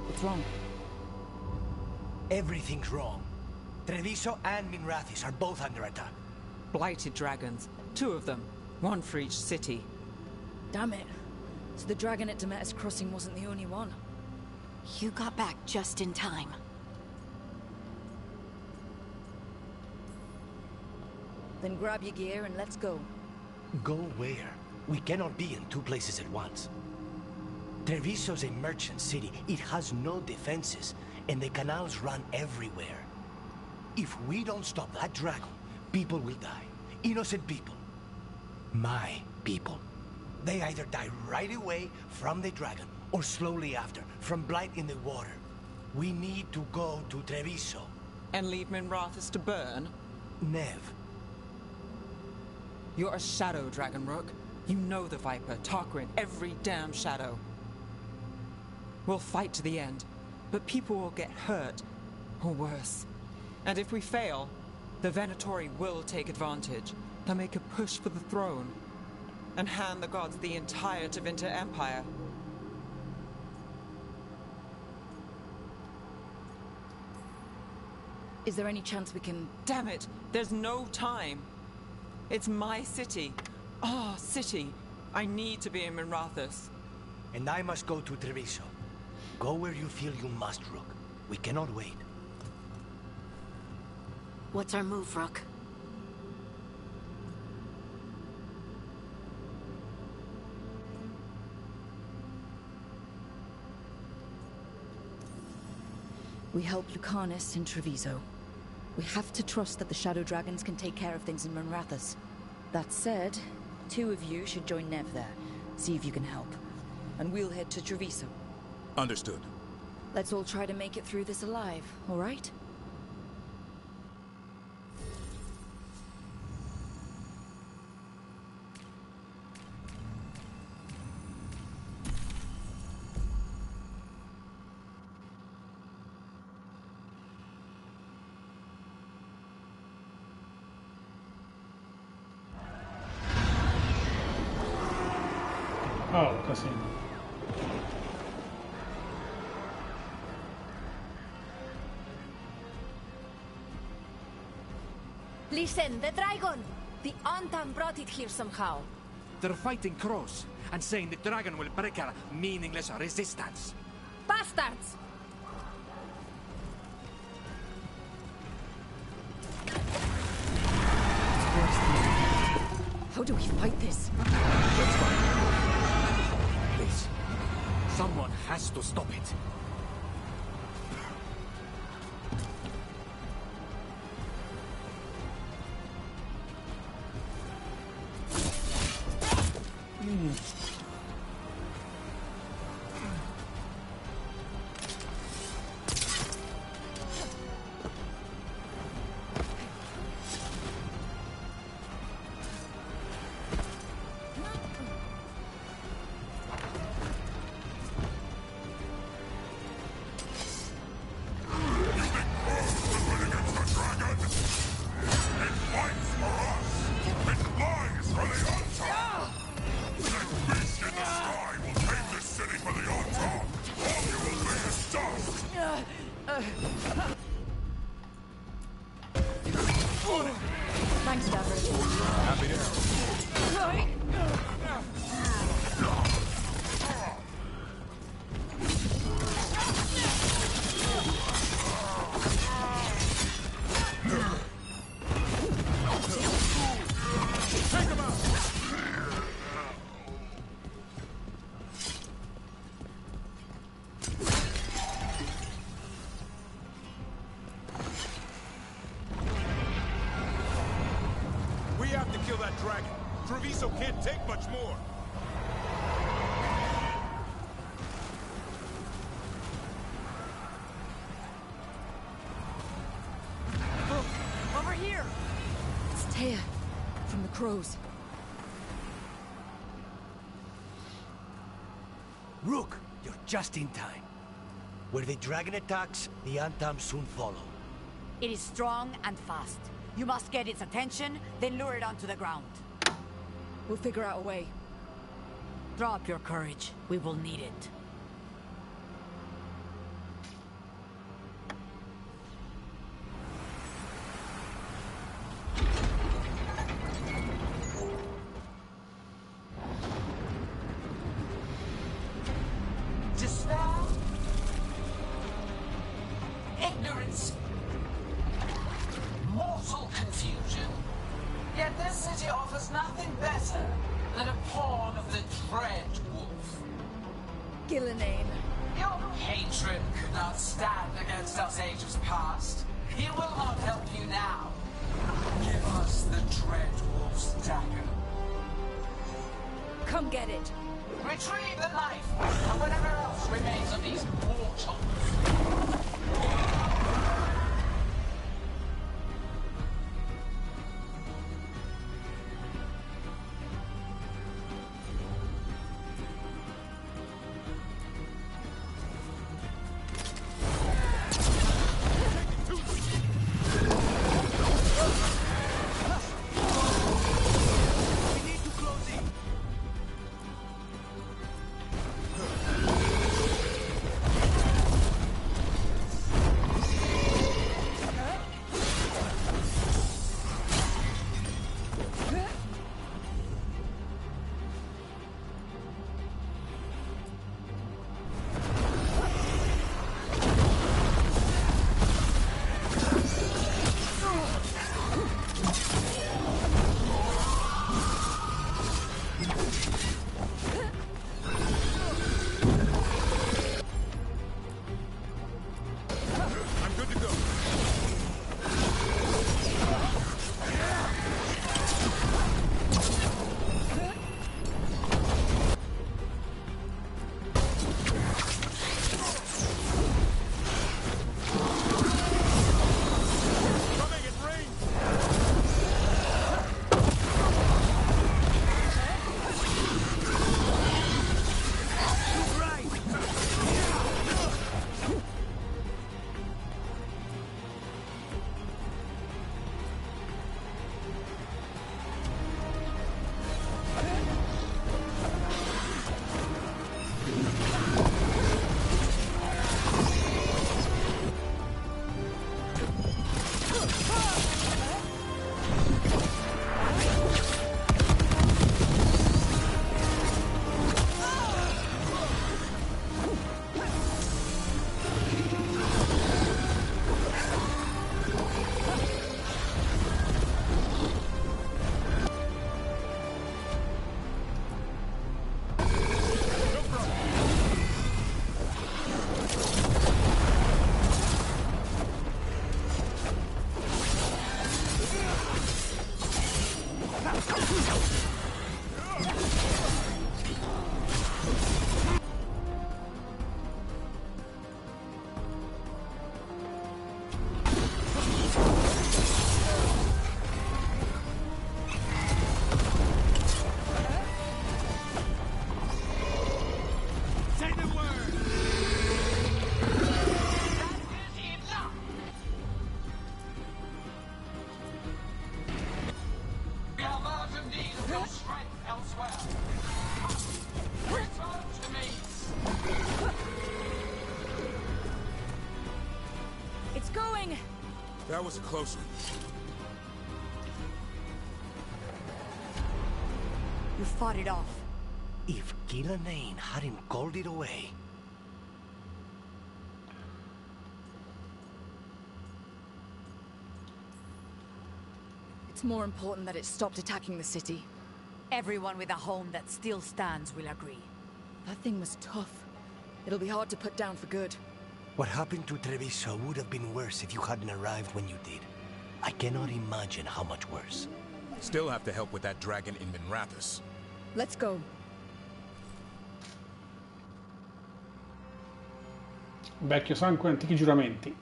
What's wrong? Everything's wrong. Treviso and Minrathis are both under attack. Blighted dragons. 2 of them. 1 for each city. Damn it. So the dragon at Demeter's Crossing wasn't the only one. You got back just in time. Then grab your gear and let's go. Go where? We cannot be in 2 places at once. Treviso's a merchant city. It has no defenses, and the canals run everywhere. If we don't stop that dragon, people will die. Innocent people. My people. They either die right away from the dragon, or slowly after, from blight in the water. We need to go to Treviso. And leave Minrathis to burn? Nev. You're a shadow, Dragon Rook. You know the Viper, Tarquin, every damn shadow. We'll fight to the end, but people will get hurt, or worse. And if we fail, the Venatori will take advantage. They'll make a push for the throne, and hand the gods the entire Tevinter Empire. Is there any chance we can... Damn it! There's no time! It's my city. Our city. I need to be in Minrathous. And I must go to Treviso. Go where you feel you must, Rook. We cannot wait. What's our move, Rook? We help Lucanus in Treviso. We have to trust that the Shadow Dragons can take care of things in Minrathous. That said, 2 of you should join Nev there. See if you can help. And we'll head to Treviso. Understood. Let's all try to make it through this alive, all right? Oh, casino. Listen, the dragon! The Antam brought it here somehow. They're fighting Crows, and saying the dragon will break our meaningless resistance. Bastards! How do we fight this? Let's fight. Please. Someone has to stop it. Thanks, Davros. Happy to help. We have to kill that dragon. Treviso can't take much more. Over here! It's Taya, from the Crows. Rook, you're just in time. Where the dragon attacks, the Antam soon follow. It is strong and fast. You must get its attention, then lure it onto the ground. We'll figure out a way. Drop your courage. We will need it. Despair, ignorance, mortal confusion. Yet this city offers nothing better than a pawn of the Dread Wolf. Gillenane. Your patron could not stand against us ages past. He will not help you now. Give us the Dread Wolf's dagger. Come get it. Retrieve the knife and whatever else remains of these mortals. that was a close one. You fought it off. If Gillanane hadn't called it away... It's more important that it stopped attacking the city. Everyone with a home that still stands will agree. That thing was tough. It'll be hard to put down for good. What happened to Treviso would have been worse if you hadn't arrived when you did. I cannot imagine how much worse. Still have to help with that dragon in Minrathous. Let's go. Vecchio sangue, antichi giuramenti.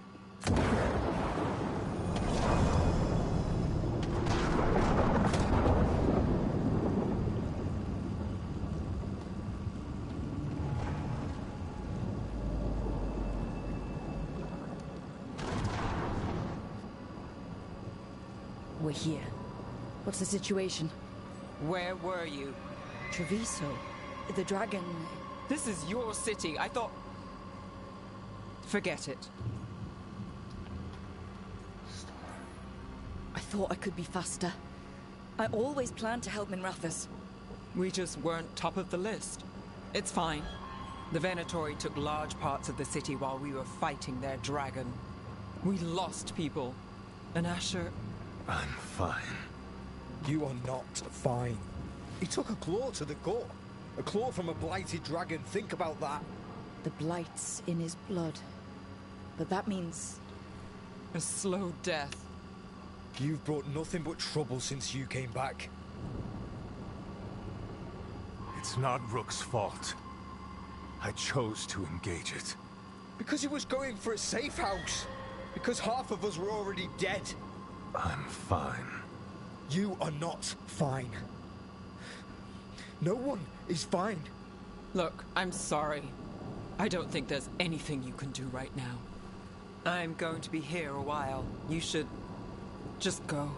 We're here. What's the situation? Where were you? Treviso. The dragon... This is your city. I thought... Forget it. I thought I could be faster. I always planned to help Minrathous. We just weren't top of the list. It's fine. The Venatori took large parts of the city while we were fighting their dragon. We lost people. And Asher... I'm fine. You are not fine. He took a claw to the gut. A claw from a blighted dragon. Think about that. The blight's in his blood. But that means... a slow death. You've brought nothing but trouble since you came back. It's not Rook's fault. I chose to engage it. Because he was going for a safe house. Because half of us were already dead. I'm fine. You are not fine. No one is fine. Look, I'm sorry. I don't think there's anything you can do right now. I'm going to be here a while. You should... just go.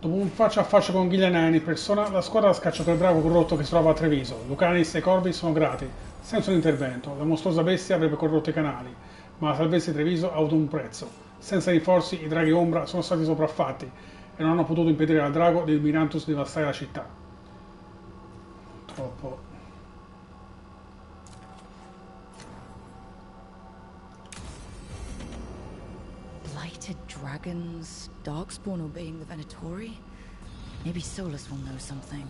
Dopo un faccia a faccia con Gillianani in persona, la squadra scaccia quel drago corrotto che si trova a Treviso. Lucanis e Corvi sono grati. Senza un intervento, la mostruosa bestia avrebbe corrotto i canali, ma la salvezza di Treviso ha avuto un prezzo. Senza rinforzi, i draghi ombra sono stati sopraffatti e non hanno potuto impedire al drago di Mirantus di devastare la città. Troppo. Blighted dragons, Darkspawn obeying the Venatori? Maybe Solus will know something.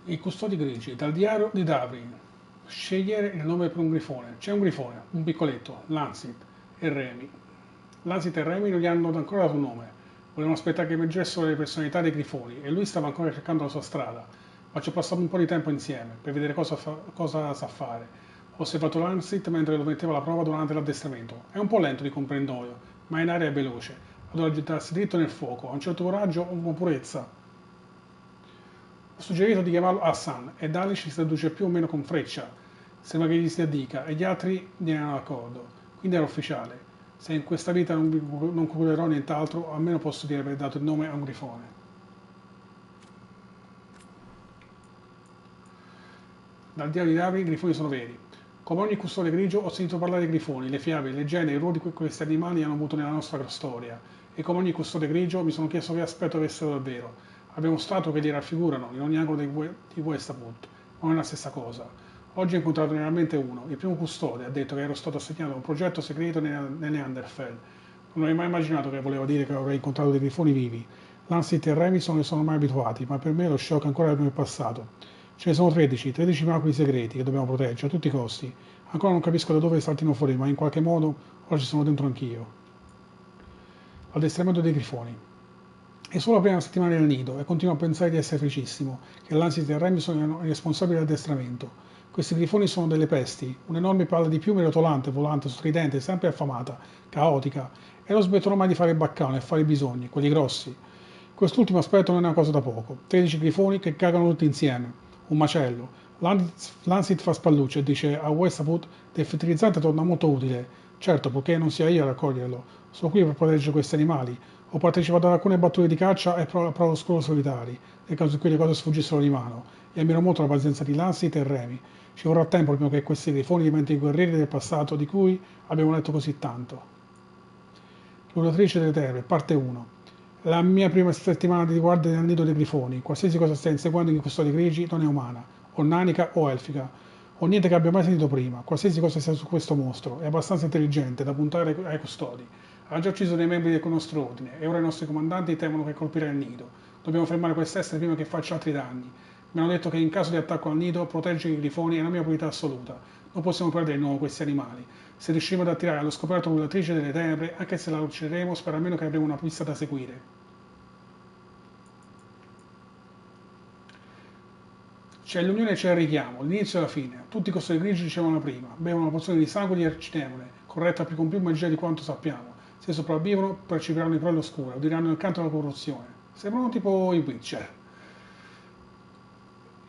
I custodi grigi, dal diario di Davrin. Scegliere il nome per un grifone. C'è un grifone, un piccoletto, Lancet e Remy. Lancet e Remy non gli hanno ancora dato un nome. Volevano aspettare che emergessero le personalità dei grifoni e lui stava ancora cercando la sua strada. Ma ci ho passato un po' di tempo insieme per vedere cosa sa fare. Ho osservato Lancet mentre lo metteva alla prova durante l'addestramento. È un po' lento di comprendoio, ma in aria è veloce. Adora gettarsi dritto nel fuoco, ha un certo coraggio, una purezza. Ho suggerito di chiamarlo Hassan e Dalish si traduce più o meno con freccia. Sembra che gli si addica e gli altri ne erano d'accordo. Quindi era ufficiale. Se in questa vita non curerò nient'altro, almeno posso dire di aver dato il nome a un grifone. Dal diario di Davri, i grifoni sono veri. Come ogni custode grigio, ho sentito parlare di grifoni, le fiabe, le leggende e i ruoli che questi animali hanno avuto nella nostra storia. E come ogni custode grigio, mi sono chiesto che aspetto avessero davvero. Abbiamo statue che li raffigurano in ogni angolo di Westport, ma non è la stessa cosa. Oggi ho incontrato realmente uno, il primo custode, ha detto che ero stato assegnato a un progetto segreto nelle Underfell. Non avrei mai immaginato che voleva dire che avrei incontrato dei grifoni vivi. Lancet e Remison ne sono ormai abituati, ma per me lo shock è ancora come il passato. Ce ne sono 13 miracoli segreti che dobbiamo proteggere a tutti i costi. Ancora non capisco da dove saltino fuori, ma in qualche modo ora ci sono dentro anch'io. Addestramento dei grifoni. È solo la prima settimana del nido e continuo a pensare di essere felicissimo, che Lancet e Remy sono i responsabili dell'addestramento. Questi grifoni sono delle pesti, un'enorme palla di piume rotolante, volante, stridente, sempre affamata, caotica, e non smettono mai di fare il baccano e fare i bisogni, quelli grossi. Quest'ultimo aspetto non è una cosa da poco. 13 grifoni che cagano tutti insieme. Un macello. Lancet fa spallucce e dice a Westport che il fertilizzante torna molto utile. Certo, purché non sia io a raccoglierlo. Sono qui per proteggere questi animali. Ho partecipato ad alcune battute di caccia e provo scolo solitari, nel caso in cui le cose sfuggissero di mano, e ammiro molto la pazienza di Lancet e Remy. Ci vorrà tempo prima che questi grifoni diventino i guerrieri del passato di cui abbiamo letto così tanto. L'Uratrice delle Terre, parte 1. La mia prima settimana di guardia nel nido dei grifoni. Qualsiasi cosa stia inseguendo in custodi grigi non è umana, o nanica o elfica, o niente che abbia mai sentito prima. Qualsiasi cosa sia su questo mostro è abbastanza intelligente da puntare ai custodi. Ha già ucciso dei membri del nostro ordine e ora i nostri comandanti temono che colpirà il nido. Dobbiamo fermare quest'essere prima che faccia altri danni. Mi hanno detto che in caso di attacco al nido, proteggere i grifoni è la mia priorità assoluta. Non possiamo perdere di nuovo questi animali. Se riusciremo ad attirare allo scoperto l'Uratrice delle Tenebre, anche se la uccideremo, spero almeno che avremo una pista da seguire. C'è l'unione e c'è il richiamo, l'inizio e la fine. Tutti i custodi grigi dicevano la prima, bevono una porzione di sangue di arcidemone, corretta con più magia di quanto sappiamo. Se sopravvivono, percepiranno i prole oscure, udiranno il canto della corruzione. Sembrano tipo i Witcher.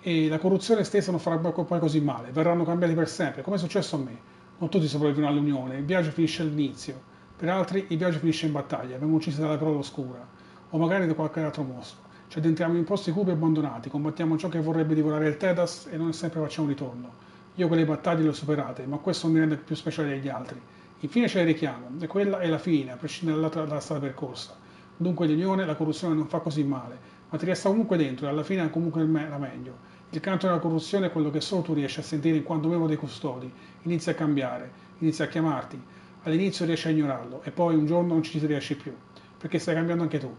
E la corruzione stessa non farà poi così male, verranno cambiati per sempre, come è successo a me. Non tutti sopravvivono all'unione, il viaggio finisce all'inizio. Per altri il viaggio finisce in battaglia, vengono uccisi dalla prole oscura, o magari da qualche altro mostro. Ci addentriamo in posti cupi e abbandonati, combattiamo ciò che vorrebbe divorare il Tedas e non sempre facciamo ritorno. Io quelle battaglie le ho superate, ma questo non mi rende più speciale degli altri. Infine c'è il richiamo, e quella è la fine, a prescindere dalla strada percorsa. Dunque l'unione, la corruzione non fa così male, ma ti resta comunque dentro e alla fine è comunque la meglio. Il canto della corruzione è quello che solo tu riesci a sentire in quanto membro dei custodi. Inizia a cambiare, inizia a chiamarti. All'inizio riesci a ignorarlo e poi un giorno non ci riesci più, perché stai cambiando anche tu.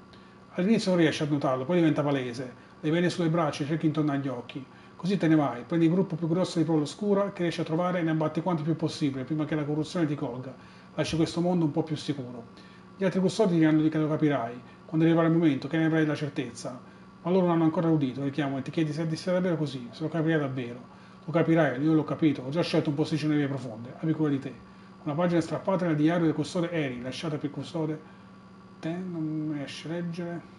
All'inizio non riesci a notarlo, poi diventa palese. Le vene sulle braccia cerchi intorno agli occhi. Così te ne vai, prendi il gruppo più grosso di prole oscura che riesci a trovare e ne abbatti quanti più possibile prima che la corruzione ti colga. Lasci questo mondo un po' più sicuro. Gli altri custodi diranno che lo capirai, quando arriverà il momento, che ne avrai la certezza. Ma loro non hanno ancora udito, richiamo e ti chiedi se sia davvero così, se lo capirai davvero. Lo capirai, io l'ho capito, ho già scelto un posticino nelle vie profonde, abbi cura di te. Una pagina strappata nel diario del custode Eri, lasciata per il custode. Te non riesci a leggere.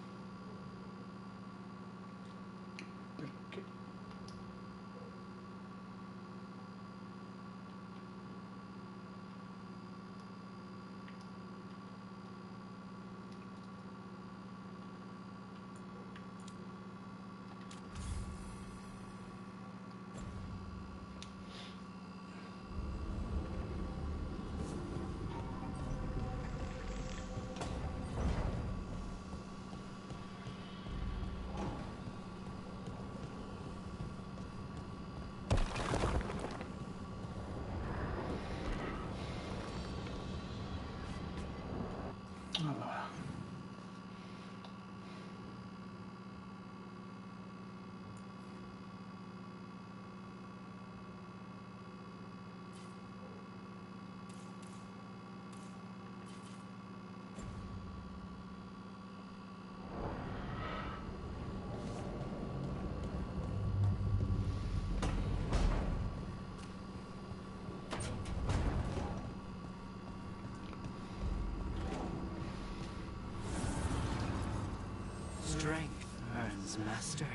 Strength earns mastery.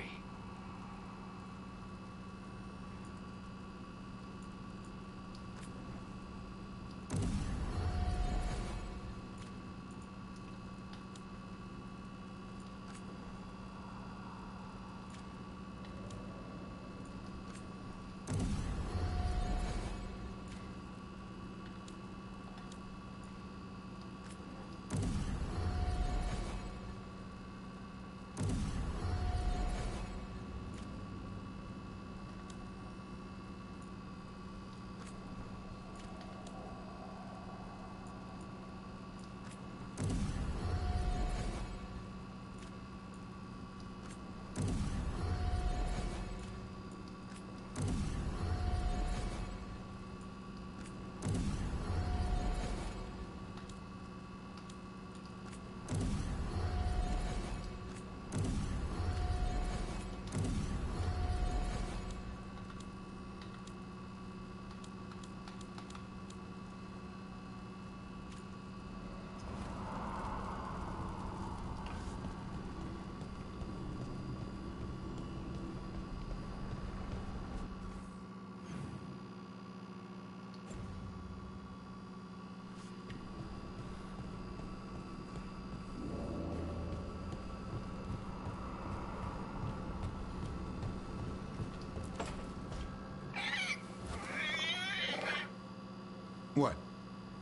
What?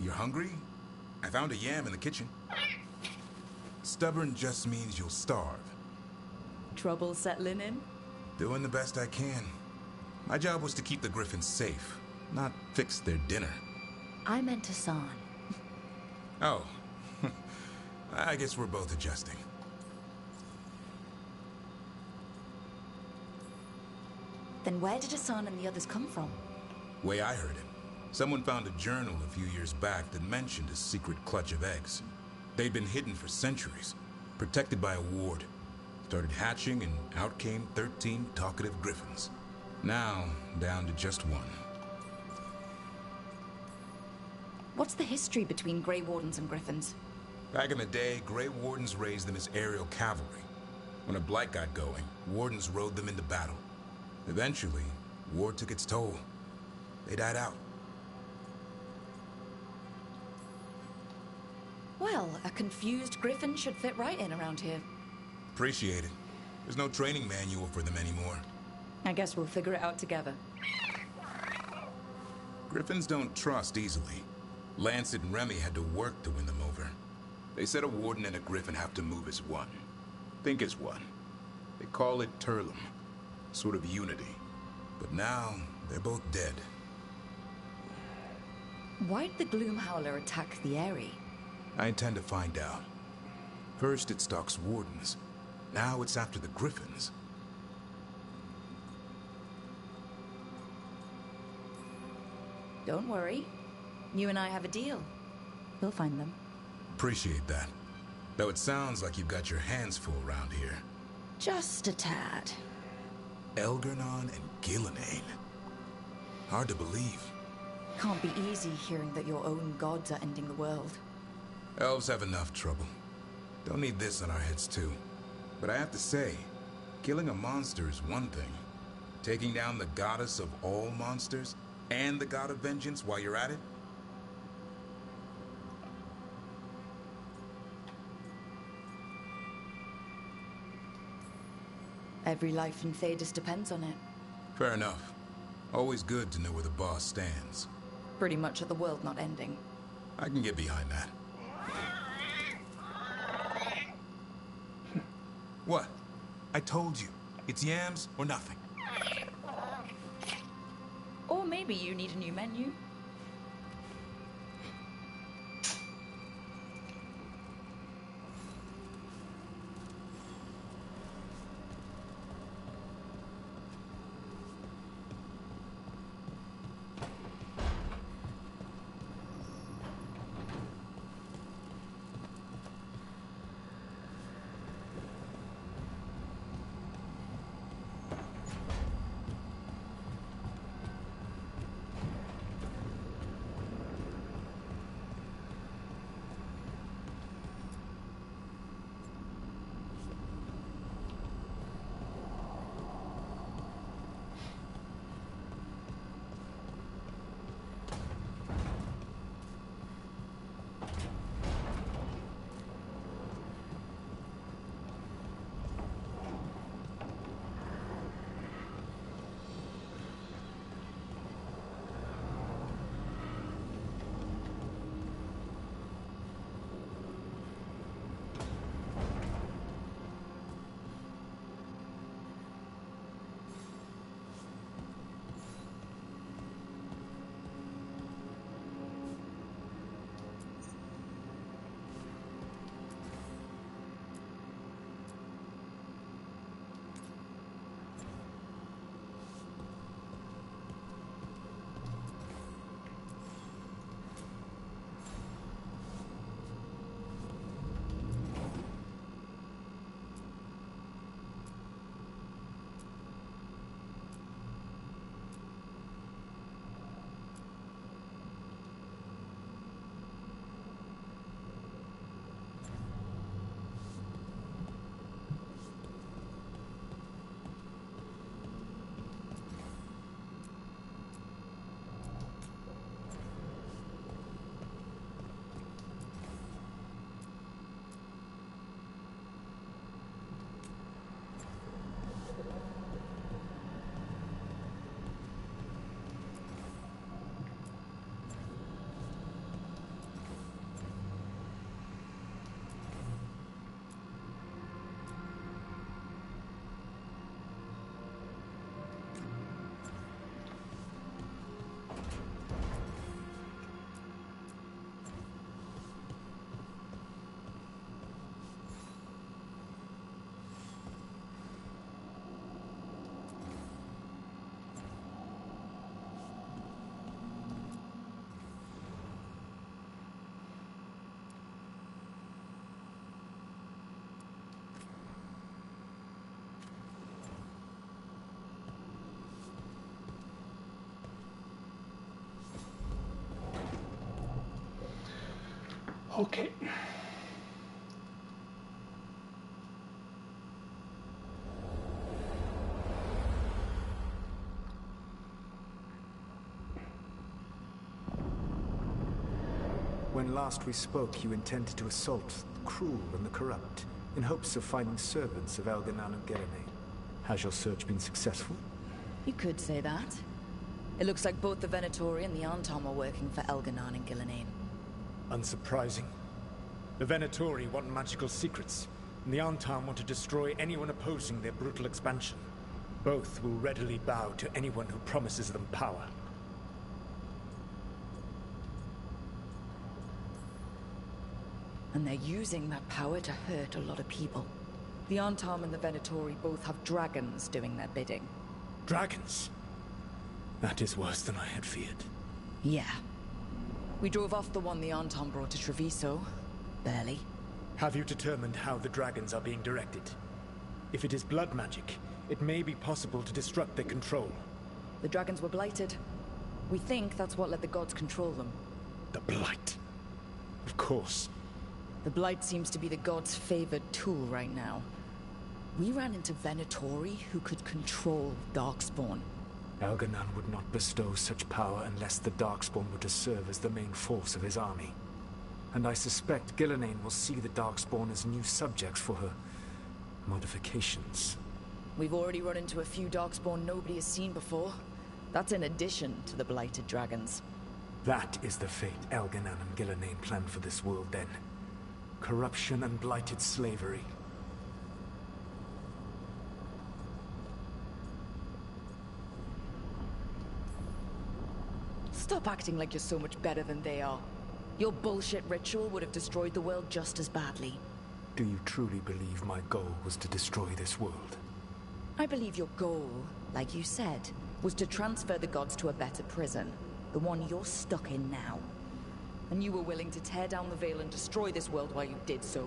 You're hungry? I found a yam in the kitchen. Stubborn just means you'll starve. Trouble settling in? Doing the best I can. My job was to keep the Griffins safe, not fix their dinner. I meant Hassan. Oh. I guess we're both adjusting. Then where did Hassan and the others come from? Way I heard it. Someone found a journal a few years back that mentioned a secret clutch of eggs. They'd been hidden for centuries, protected by a ward. Started hatching and out came 13 talkative griffins. Now, down to just one. What's the history between Grey Wardens and Griffins? Back in the day, Grey Wardens raised them as aerial cavalry. When a blight got going, Wardens rode them into battle. Eventually, war took its toll. They died out. Well, a confused griffin should fit right in around here. Appreciate it. There's no training manual for them anymore. I guess we'll figure it out together. Griffins don't trust easily. Lancet and Remy had to work to win them over. They said a warden and a griffin have to move as one. Think as one. They call it Turlum. Sort of unity. But now, they're both dead. Why'd the Gloom Howler attack the Eyrie? I intend to find out. First it stalks wardens. Now it's after the griffins. Don't worry. You and I have a deal. We'll find them. Appreciate that. Though it sounds like you've got your hands full around here. Just a tad. Elgernon and Gillenane. Hard to believe. Can't be easy hearing that your own gods are ending the world. Elves have enough trouble. Don't need this on our heads too. But I have to say, killing a monster is one thing. Taking down the goddess of all monsters and the god of vengeance while you're at it? Every life in Thedas depends on it. Fair enough. Always good to know where the boss stands. Pretty much at the world not ending. I can get behind that. What? I told you. It's yams or nothing. Or maybe you need a new menu. Ok. When last we spoke, you intended to assault the cruel and the corrupt, in hopes of finding servants of Elganan and Gillenane. Has your search been successful? You could say that. It looks like both the Venatori and the Antom are working for Elganan and Gillenane. Unsurprising. The Venatori want magical secrets, and the Antom want to destroy anyone opposing their brutal expansion. Both will readily bow to anyone who promises them power. And they're using that power to hurt a lot of people. The Antom and the Venatori both have dragons doing their bidding. Dragons? That is worse than I had feared. Yeah. We drove off the one the Antom brought to Treviso. Barely. Have you determined how the dragons are being directed? If it is blood magic, it may be possible to disrupt their control. The dragons were blighted. We think that's what let the gods control them. The Blight. Of course. The Blight seems to be the gods' favored tool right now. We ran into Venatori who could control Darkspawn. Elganan would not bestow such power unless the Darkspawn were to serve as the main force of his army. And I suspect Gillenane will see the Darkspawn as new subjects for her modifications. We've already run into a few Darkspawn nobody has seen before. That's in addition to the blighted dragons. That is the fate Elganan and Gillenane planned for this world then. Corruption and blighted slavery. Stop acting like you're so much better than they are. Your bullshit ritual would have destroyed the world just as badly. Do you truly believe my goal was to destroy this world? I believe your goal, like you said, was to transfer the gods to a better prison. The one you're stuck in now. And you were willing to tear down the Veil and destroy this world while you did so.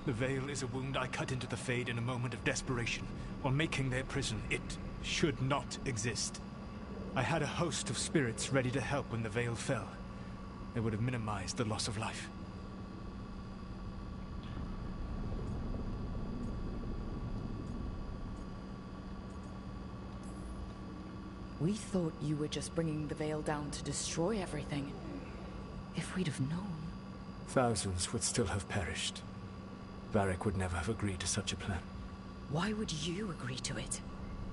The Veil is a wound I cut into the Fade in a moment of desperation, while making their prison. It should not exist. I had a host of spirits ready to help when the Veil fell. They would have minimized the loss of life. We thought you were just bringing the Veil down to destroy everything. If we'd have known... Thousands would still have perished. Varric would never have agreed to such a plan. Why would you agree to it?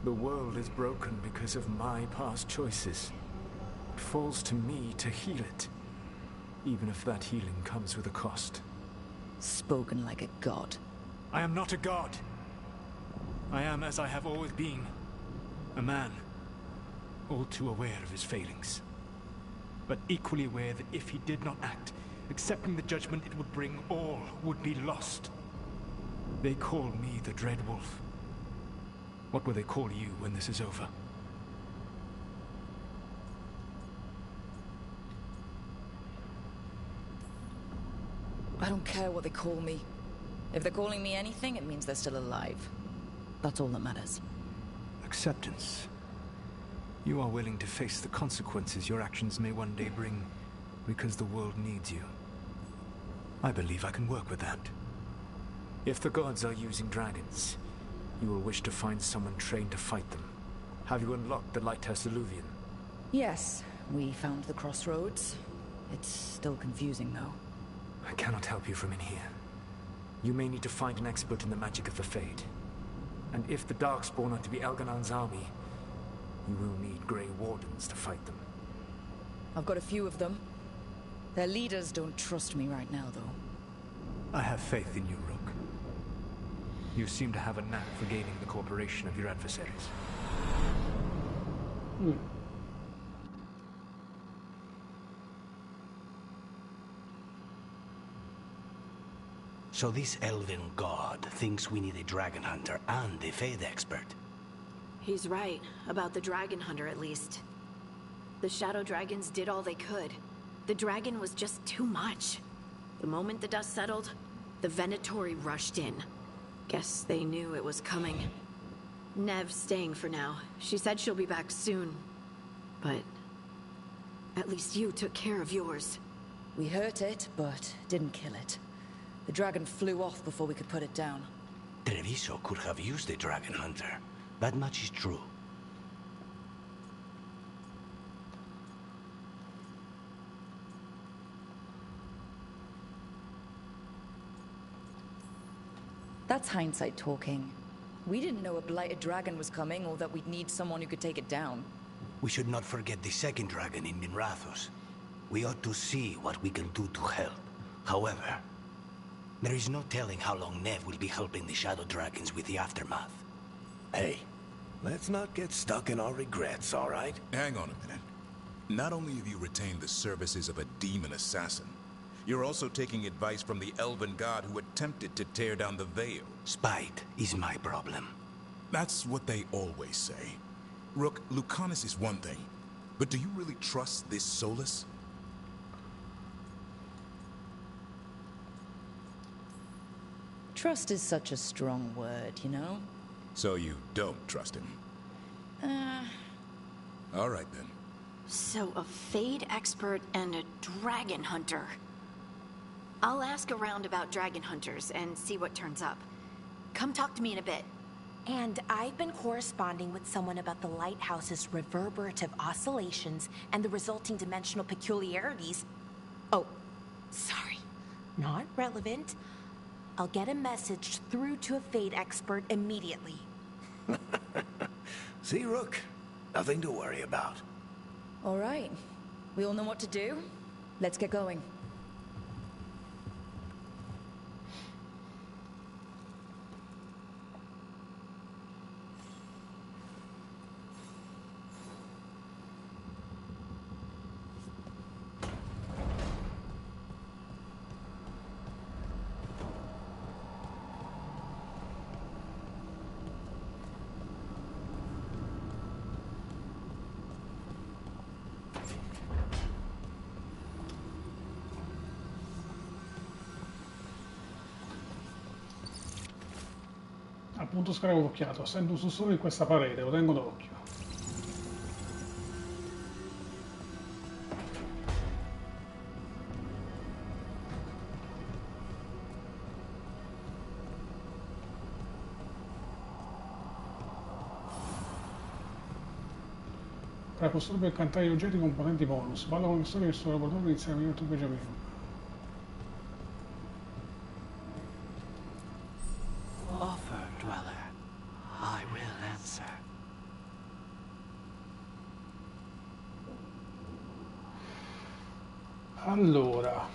The world is broken because of my past choices. It falls to me to heal it. Even if that healing comes with a cost. Spoken like a god. I am not a god. I am as I have always been. A man. All too aware of his failings. But equally aware that if he did not act, accepting the judgment it would bring, all would be lost. They call me the Dread Wolf. What will they call you when this is over? I don't care what they call me. If they're calling me anything, it means they're still alive. That's all that matters. Acceptance. You are willing to face the consequences your actions may one day bring, because the world needs you. I believe I can work with that. If the gods are using dragons, you will wish to find someone trained to fight them. Have you unlocked the Lighthouse Illuvian? Yes, we found the crossroads. It's still confusing, though. I cannot help you from in here. You may need to find an expert in the magic of the Fade. And if the Darkspawn are to be Elganan's army, you will need Grey Wardens to fight them. I've got a few of them. Their leaders don't trust me right now, though. I have faith in you, Rook. You seem to have a knack for gaining the cooperation of your adversaries. So this elven god thinks we need a dragon hunter and a Fade expert. He's right, about the dragon hunter at least. The shadow dragons did all they could. The dragon was just too much. The moment the dust settled, the Venatori rushed in. Guess they knew it was coming. Nev's staying for now. She said she'll be back soon. But at least you took care of yours. We hurt it, but didn't kill it. The dragon flew off before we could put it down. Treviso could have used the dragon hunter. That much is true. That's hindsight talking. We didn't know a blighted dragon was coming or that we'd need someone who could take it down. We should not forget the second dragon in Minrathos. We ought to see what we can do to help. However, there is no telling how long Nev will be helping the Shadow Dragons with the aftermath. Hey, let's not get stuck in our regrets, all right? Hang on a minute. Not only have you retained the services of a demon assassin, you're also taking advice from the elven god who attempted to tear down the Veil. Spite is my problem. That's what they always say. Rook, Lucanus is one thing, but do you really trust this Solus? Trust is such a strong word, you know? So you don't trust him? All right, then. So a Fade expert and a dragon hunter. I'll ask around about dragon hunters and see what turns up. Come talk to me in a bit. And I've been corresponding with someone about the lighthouse's reverberative oscillations and the resulting dimensional peculiarities. Oh, sorry. Not relevant. I'll get a message through to a Fade expert immediately. See, Rook? Nothing to worry about. All right. We all know what to do. Let's get going. Appunto scorrevo occhiato, sento un sussurro in questa parete, lo tengo d'occhio. Per costruire e cantare gli oggetti con potenti bonus, ballo con le storie che il suo laboratorio inizia a venire tu piacere. Offer, Dweller. I will answer. Allora,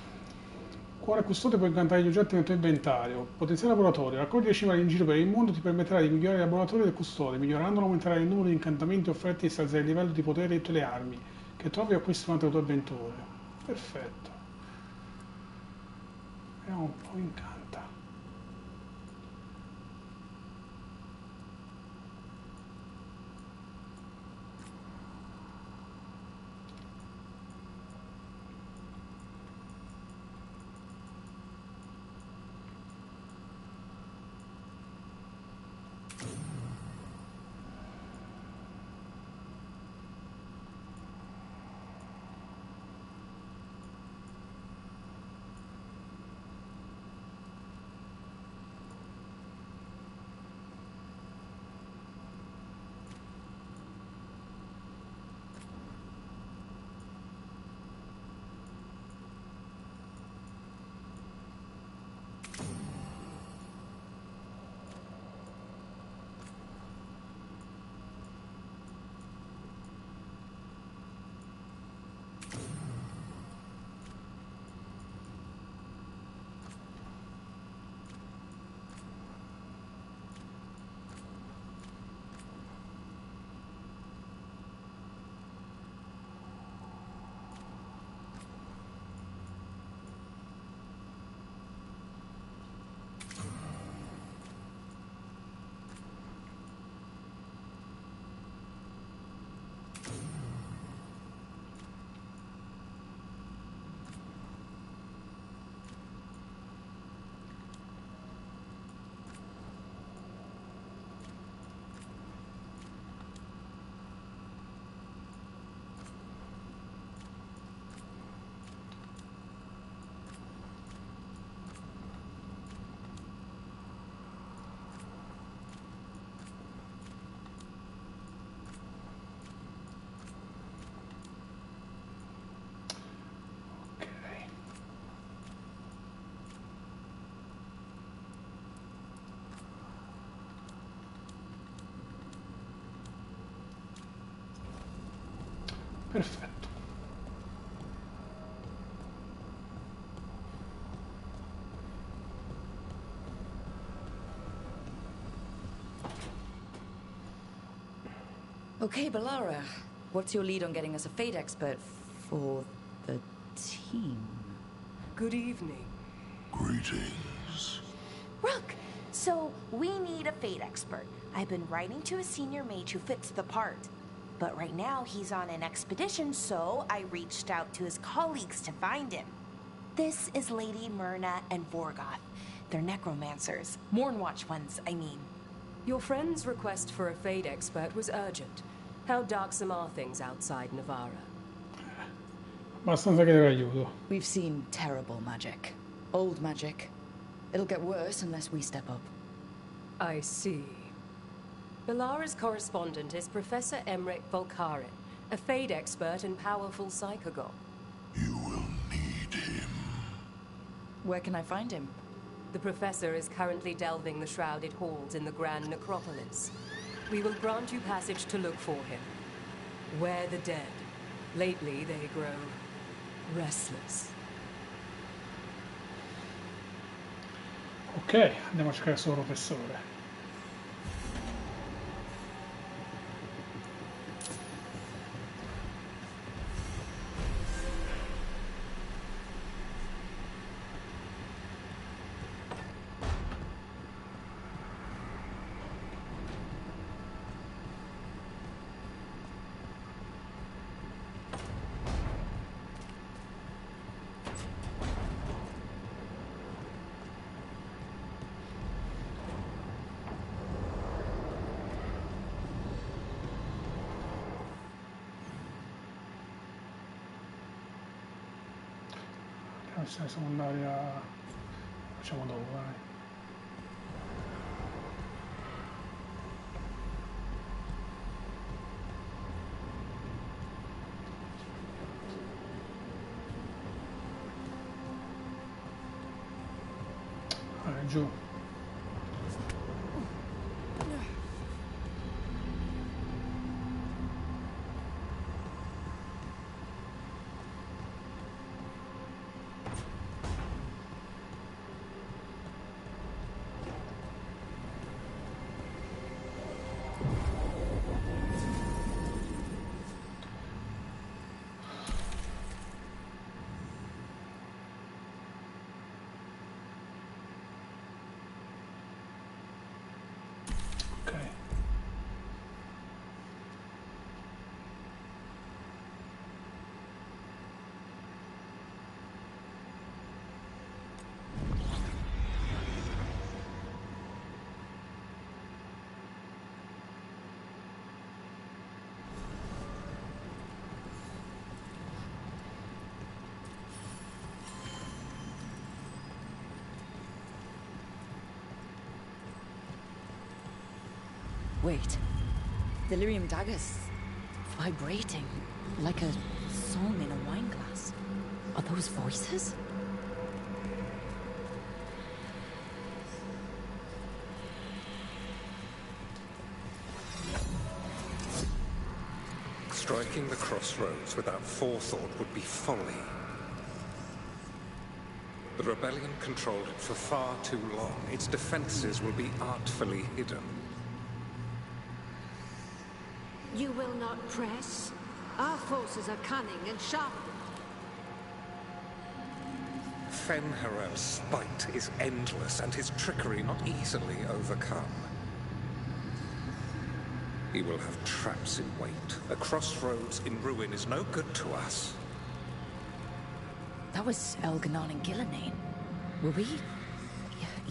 cuore custode può incantare gli oggetti nel tuo inventario. Potenziale laboratorio, raccogli dei cimali in giro per il mondo ti permetterà di migliorare il laboratorio del custode. Migliorandolo aumenterai il numero di incantamenti offerti e salzerai il livello di potere di tutte le armi che trovi e acquisti durante le tue avventure. Perfetto. Vediamo un po' incanta. Perfetto. Okay, Balara. What's your lead on getting us a fate expert for the team? Good evening. Greetings. Rook! So, we need a fate expert. I've been writing to a senior mage who fits the part. But right now, he's on an expedition, so I reached out to his colleagues to find him. This is Lady Myrna and Vorgoth. They're necromancers. Mournwatch ones, I mean. Your friend's request for a fate expert was urgent. How darksome are things outside Navarra? Abbastanza chiedere aiuto. We've seen terrible magic. Old magic. It'll get worse unless we step up. I see. Balara's correspondent is Professor Emmerich Volkarin, a fate expert and powerful psychagogue. Where can I find him? The professor is currently delving the shrouded halls in the Grand Necropolis. We will grant you passage to look for him. Where the dead. Lately they grow restless. Ok, andiamo a cercare il suo professore. Se siamo andati a... facciamo dopo, dai. Giù. Wait. Delirium daggers. Vibrating. Like a song in a wine glass. Are those voices? Striking the crossroads without forethought would be folly. The rebellion controlled it for far too long. Its defenses will be artfully hidden. You will not press? Our forces are cunning and sharp. Fen'Harel's spite is endless and his trickery not easily overcome. He will have traps in wait. A crossroads in ruin is no good to us. That was Elganon and Gillenane. Were we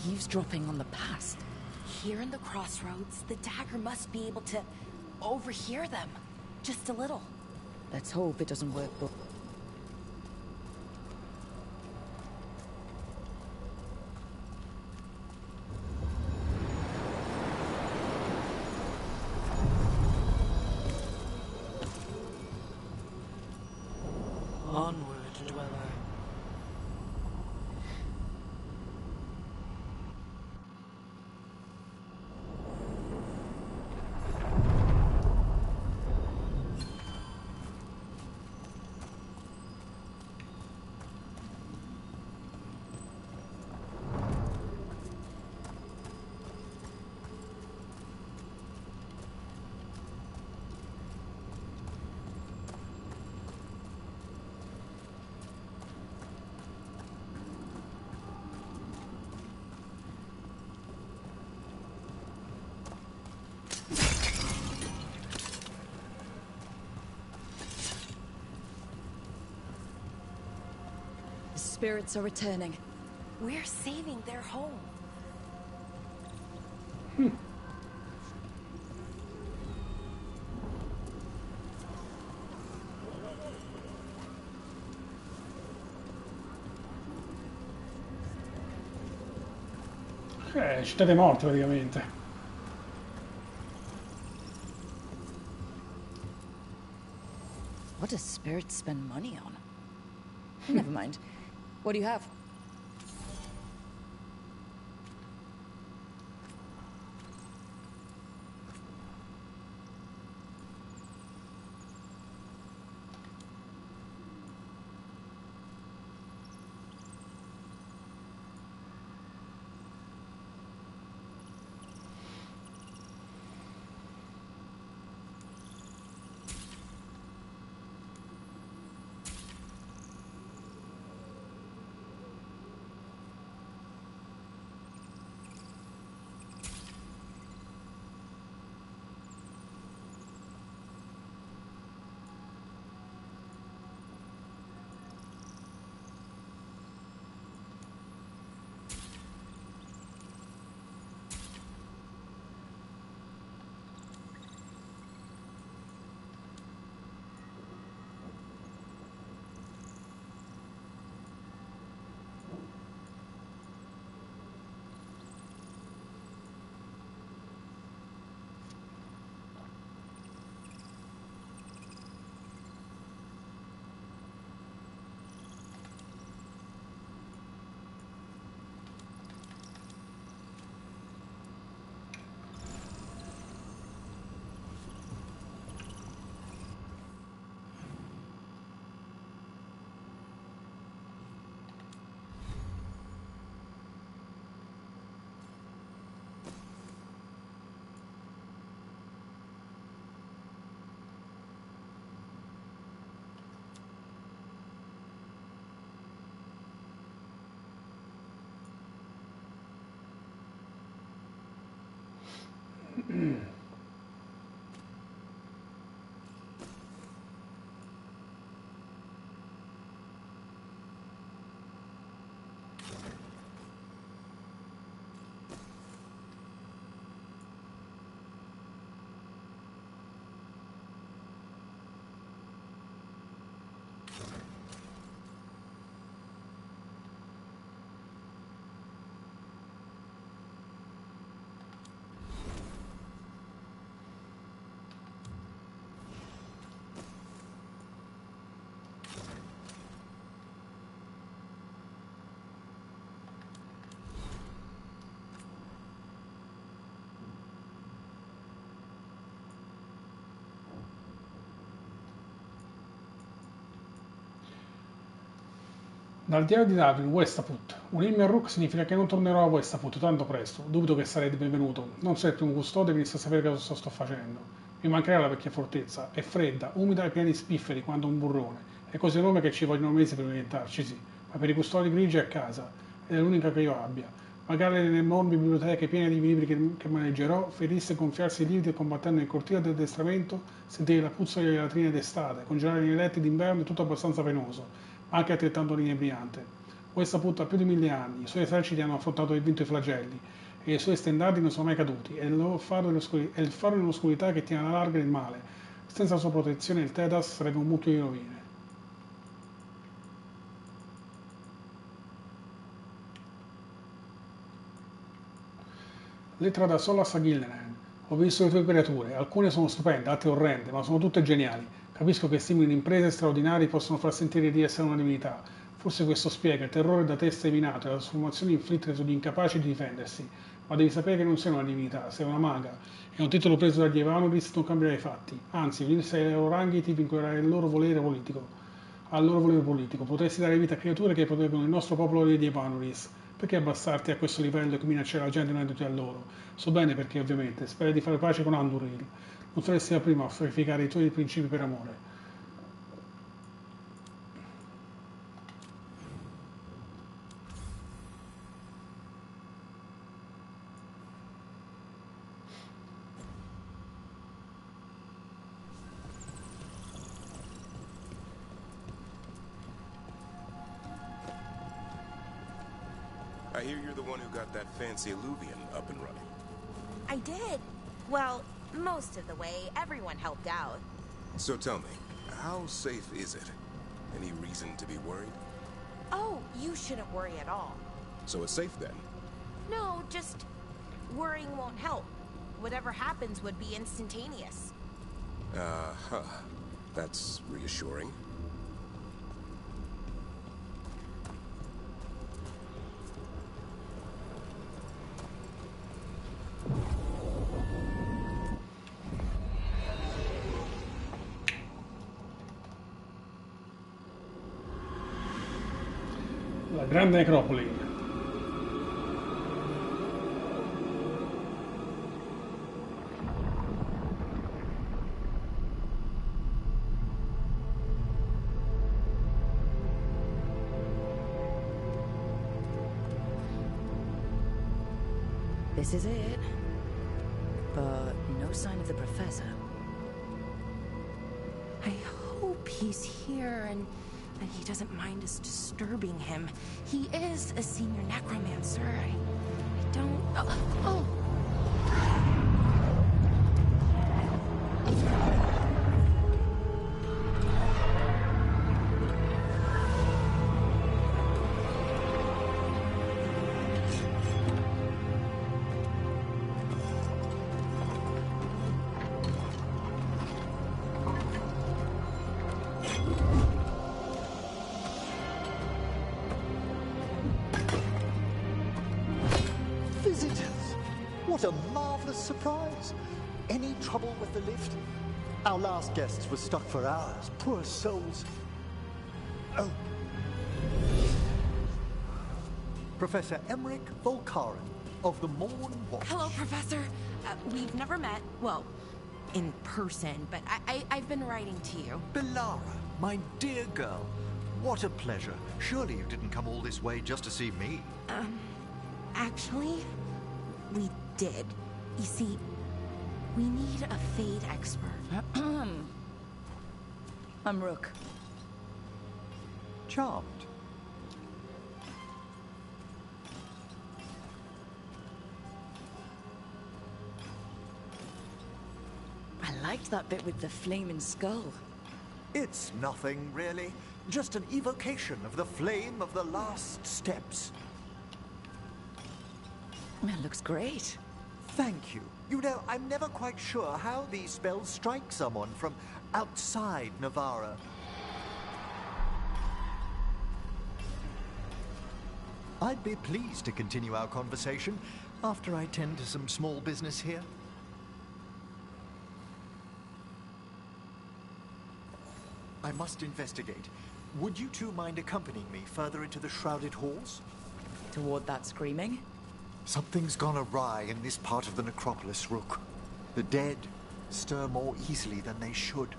eavesdropping on the past? Here in the crossroads, the dagger must be able to overhear them. Just a little. Let's hope it doesn't work, but... Onward, dweller. spirits are returning. We're saving their home. Città dei morti praticamente. What does spirits spend money on? Never mind. What do you have? Dal diario di Darwin, Westaput. Unirmi a Rook significa che non tornerò a Westaput tanto presto. Dubito che sarei benvenuto. Non sei il primo custode che inizia a sapere cosa sto facendo. Mi mancherà la vecchia fortezza. È fredda, umida e piena di spifferi quanto un burrone. È così enorme che ci vogliono mesi per orientarci, sì. Ma per i custodi grigi è a casa. Ed è l'unica che io abbia. Magari nelle enormi biblioteche piene di libri che maneggerò, ferisse gonfiarsi i lividi e combattendo nel cortile di addestramento, sentire la puzza delle latrine d'estate, congelare nei letti d'inverno è tutto abbastanza penoso, ma anche altrettanto inebriante. Questa putta ha più di 1000 anni, i suoi eserciti hanno affrontato e vinto i flagelli, e i suoi stendardi non sono mai caduti, è il faro nell'oscurità che tiene alla larga il male. Senza la sua protezione il Tedas sarebbe un mucchio di rovine. Lettera da Solas a Gillinan. Ho visto le tue creature, alcune sono stupende, altre orrende, ma sono tutte geniali. Capisco che simili imprese straordinarie possono far sentire di essere una divinità. Forse questo spiega il terrore da te seminato e la trasformazione inflitte sugli incapaci di difendersi. Ma devi sapere che non sei una divinità, sei una maga. E un titolo preso dagli Evanuris non cambierà i fatti. Anzi, unirsi ai loro ranghi ti vincolerà il loro volere politico. Al loro volere politico. Potresti dare vita a creature che proteggono il nostro popolo degli Evanuris. Perché abbassarti a questo livello e minacciare la gente unendoti a loro? So bene perché, ovviamente. Speri di fare pace con Anduril. Non saresti la prima a sacrificare i tuoi principi per amore. hear you're the one who got that fancy Illuvian up and running. I did. Well, most of the way. Everyone helped out. So tell me, how safe is it? Any reason to be worried? Oh, you shouldn't worry at all. So it's safe then? No, just worrying won't help. Whatever happens would be instantaneous. Uh-huh. That's reassuring. La grande necropoli. This is it. But no sign of the professor. I hope he's here and that he doesn't mind us disturbing him. He is a senior necromancer. I don't... Oh! What a marvelous surprise! Any trouble with the lift? Our last guests were stuck for hours. Poor souls. Oh. Professor Emmerich Volkaren of the Morn Watch. Hello, Professor. We've never met. Well, in person, but I've been writing to you. Belara, my dear girl. What a pleasure. Surely you didn't come all this way just to see me. Actually, we did. You see, we need a Fade expert. I'm Rook. Charmed. I liked that bit with the flaming skull. It's nothing, really. Just an evocation of the flame of the last steps. It looks great. Thank you. You know, I'm never quite sure how these spells strike someone from outside Navarra. I'd be pleased to continue our conversation after I tend to some small business here. I must investigate. Would you two mind accompanying me further into the shrouded halls? Toward that screaming? Something's gone awry in this part of the necropolis, Rook. The dead stir more easily than they should.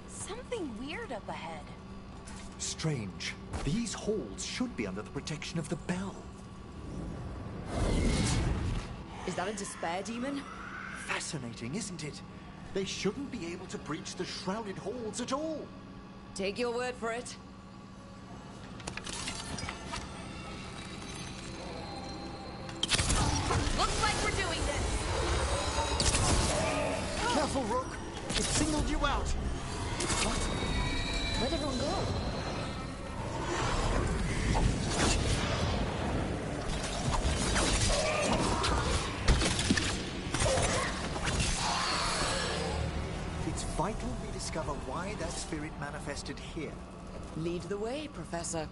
Something weird up ahead. Strange. These halls should be under the protection of the bell. Is that a despair demon? Fascinating, isn't it? They shouldn't be able to breach the shrouded halls at all. Take your word for it. Looks like we're doing this. Careful, Rook. It singled you out. What? Where'd everyone go? It's vital we discover why that spirit manifested here. Lead the way, Professor.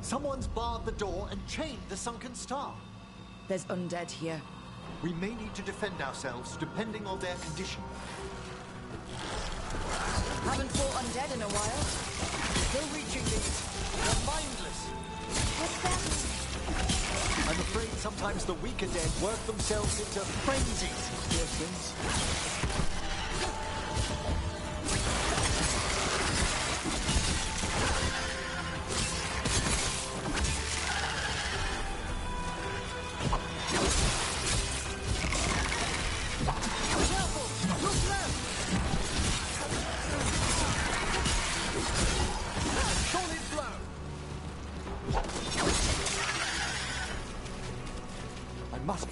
Someone's barred the door and chained the sunken star. There's undead here. We may need to defend ourselves, depending on their condition. Haven't fought undead in a while. No reaching these. They're mindless. What's that? I'm afraid sometimes the weaker dead work themselves into frenzies. Yes, things.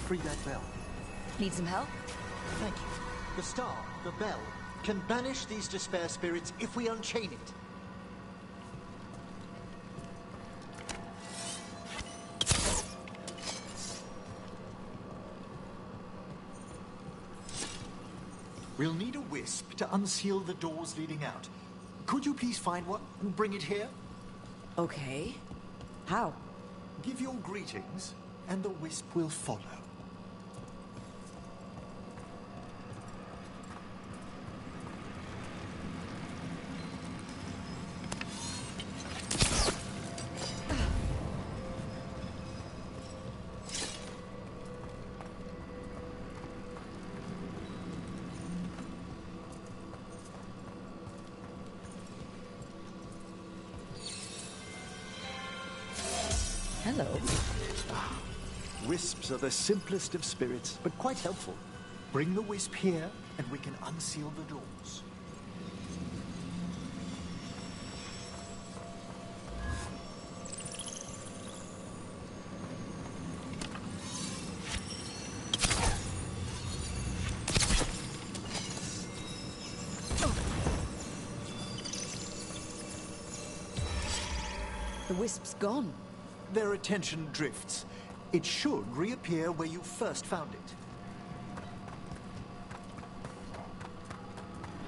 Free that bell. Need some help? Thank you. The star, the bell, can banish these despair spirits if we unchain it. We'll need a wisp to unseal the doors leading out. Could you please find one and bring it here? Okay. How? Give your greetings, and the wisp will follow. Hello. Wisps are the simplest of spirits, but quite helpful. Bring the wisp here, and we can unseal the doors. The wisp's gone. Their attention drifts. It should reappear where you first found it.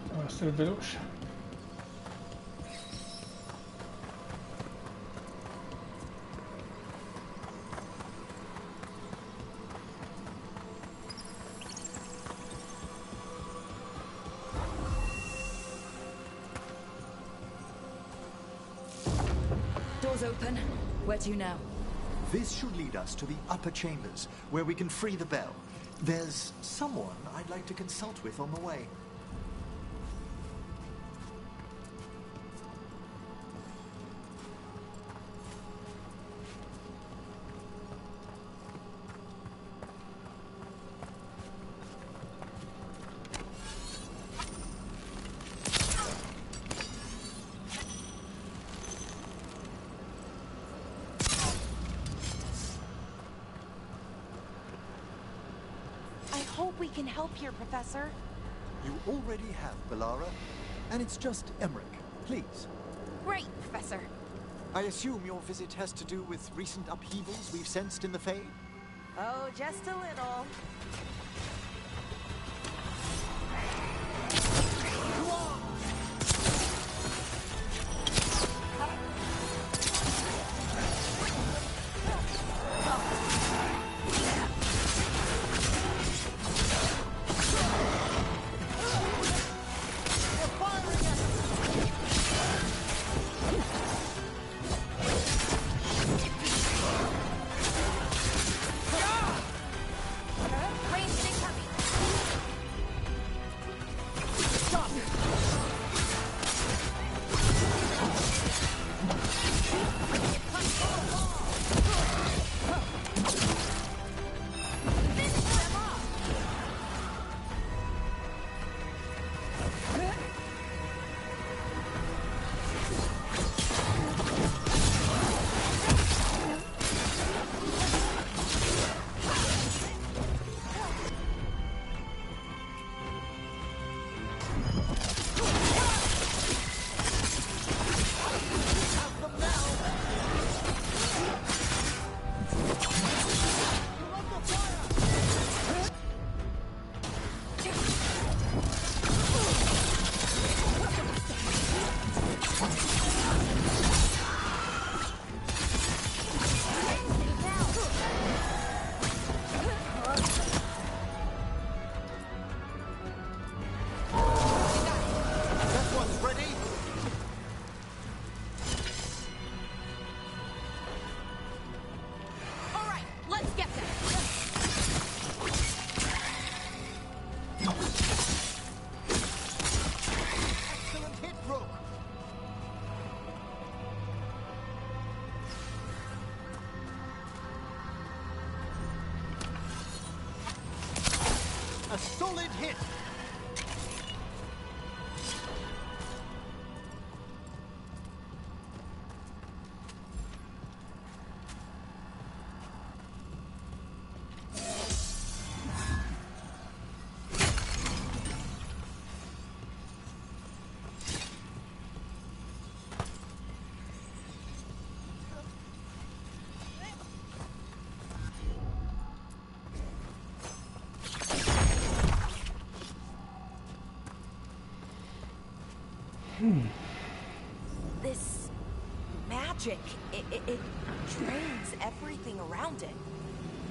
Devo essere veloce. Door's open. Where to now? This should lead us to the upper chambers, where we can free the bell. There's someone I'd like to consult with on the way. I hope we can help here, Professor. You already have, Bellara. And it's just Emmerich. Please. Great, Professor. I assume your visit has to do with recent upheavals we've sensed in the Fade? Oh, just a little. solid hit! This magic, it drains everything around it.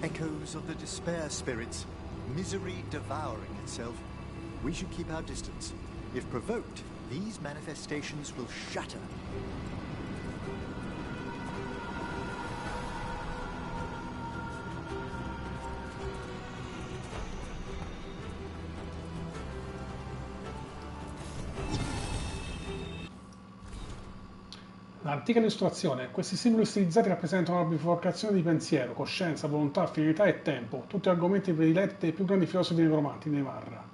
Echoes of the despair spirits, misery devouring itself. We should keep our distance. If provoked, these manifestations will shatter. L'antica illustrazione. Questi simboli stilizzati rappresentano la biforcazione di pensiero, coscienza, volontà, finalità e tempo, tutti argomenti prediletti dei più grandi filosofi necromanti di Marra.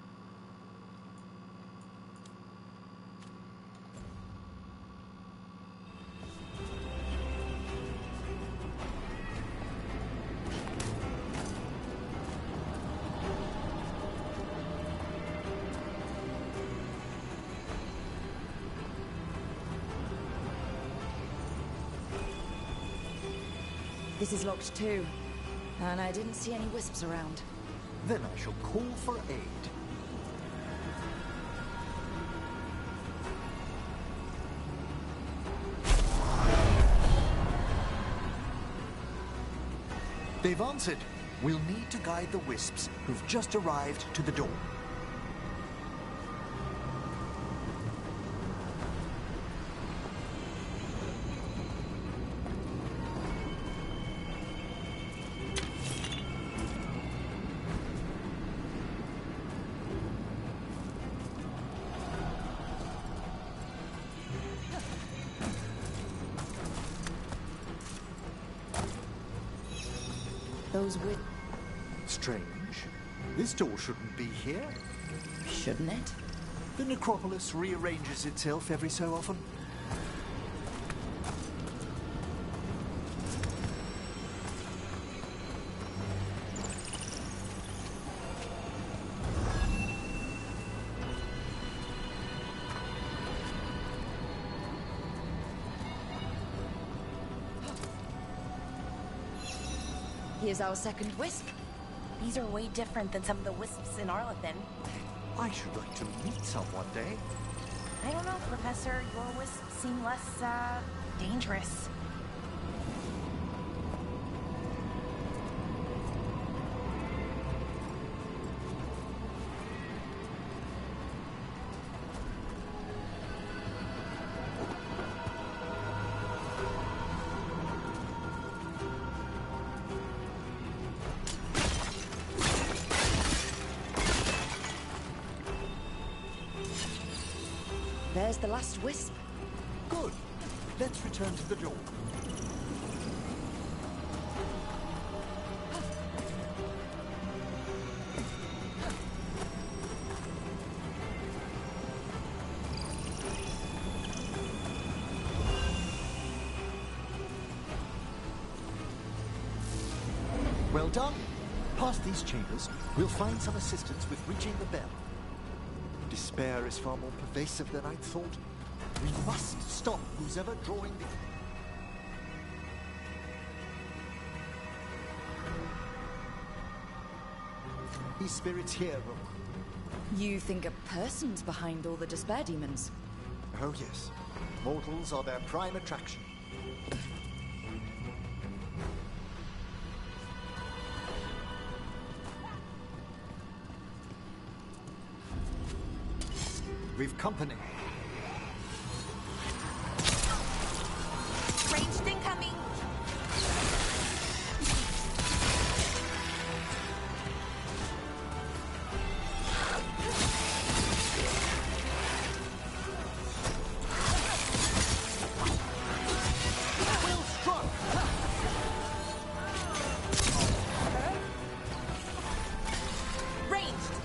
This is locked too, and I didn't see any wisps around. Then I shall call for aid. They've answered. We'll need to guide the wisps who've just arrived to the door. Those with... Strange. This door shouldn't be here. Shouldn't it? The necropolis rearranges itself every so often. Here's our second wisp. These are way different than some of the wisps in Arlethan. I should like to meet some one day. I don't know, Professor. Your wisps seem less, dangerous. There's the last wisp. Good. Let's return to the door. Well done. Past these chambers, we'll find some assistance with reaching the bell. Despair is far more pervasive than I'd thought. We must stop who's ever drawing the... These spirits here, Rook. You think a person's behind all the despair demons? Oh yes. Mortals are their prime attraction. We've company. Ranged incoming! Well struck! Ranged!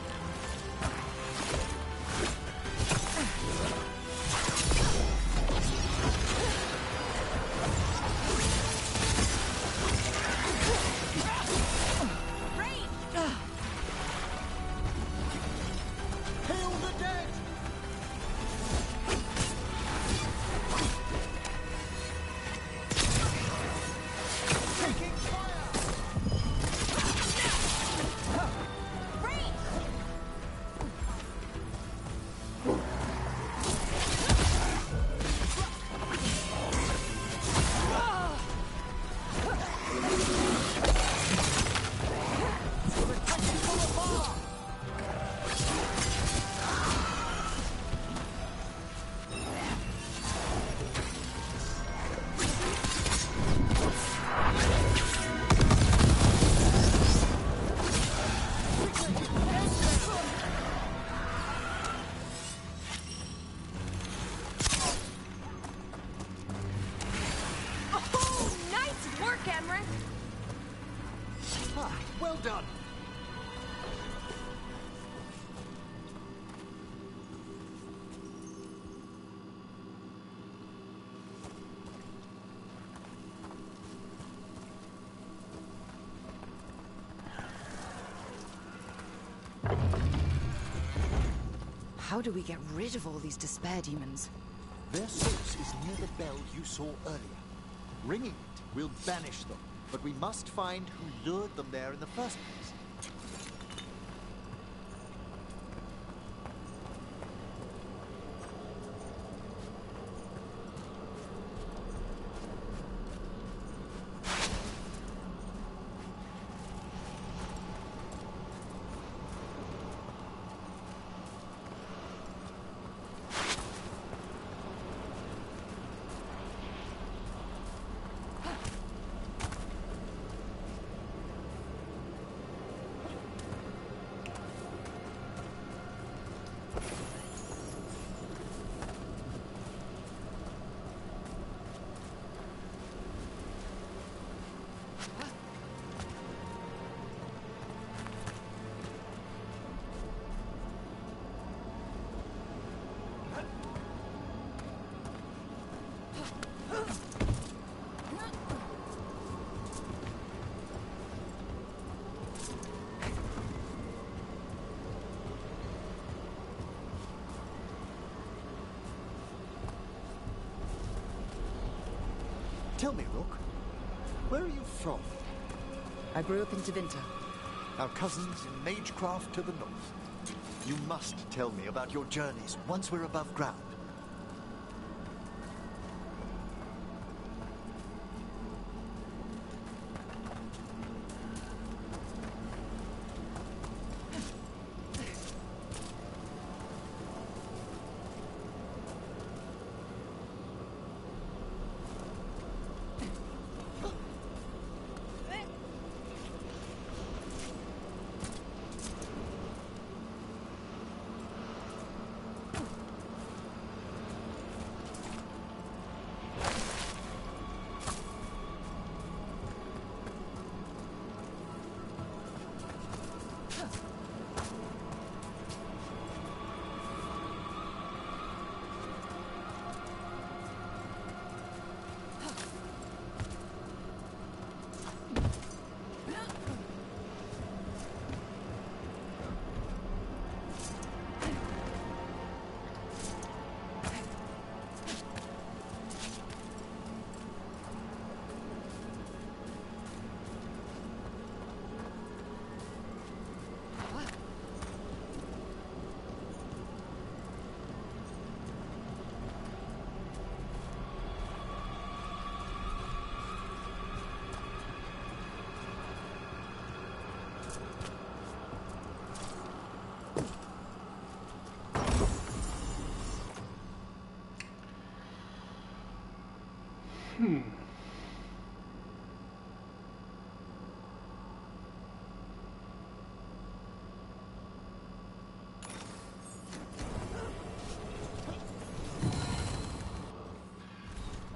how do we get rid of all these despair demons? Their source is near the bell you saw earlier. Ringing it will banish them, but we must find who lured them there in the first place. Tell me, Rook, where are you from? I grew up in Tevinter. Our cousins in Magecraft to the north. You must tell me about your journeys once we're above ground.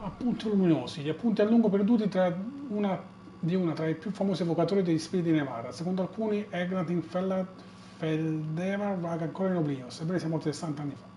Appunti luminosi, gli appunti a lungo perduti di una tra i più famosi evocatori degli spiriti di Nevada. Secondo alcuni, Egnatin Feldevar vaga ancora in oblio, sebbene sia morto 60 anni fa.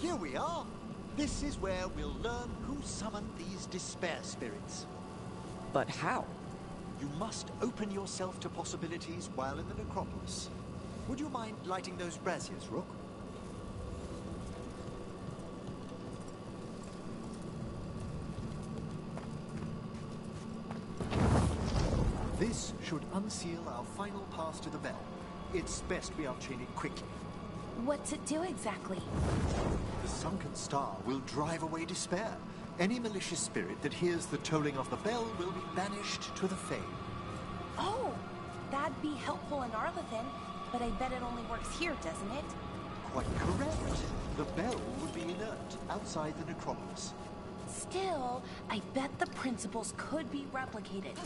Here we are. This is where we'll learn who summoned these despair spirits. But how? You must open yourself to possibilities while in the necropolis. Would you mind lighting those braziers, Rook? This should unseal our final pass to the bell. It's best we unchain it quickly. What's it do exactly? The sunken star will drive away despair. Any malicious spirit that hears the tolling of the bell will be banished to the Fae. Oh, that'd be helpful in Arlethan, but I bet it only works here, doesn't it? Quite correct. The bell would be inert outside the necropolis. Still, I bet the principles could be replicated.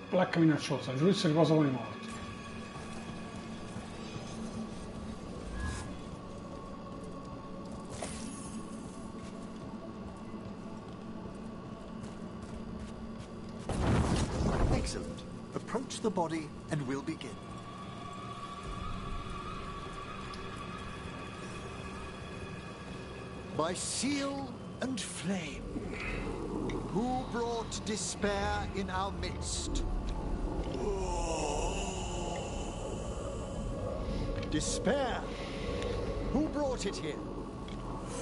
Placca minacciosa, il giudizio riposa con i morti. Excellent. Approach the body and we'll begin. By seal and flame, who brought despair in our midst? Despair? Who brought it here?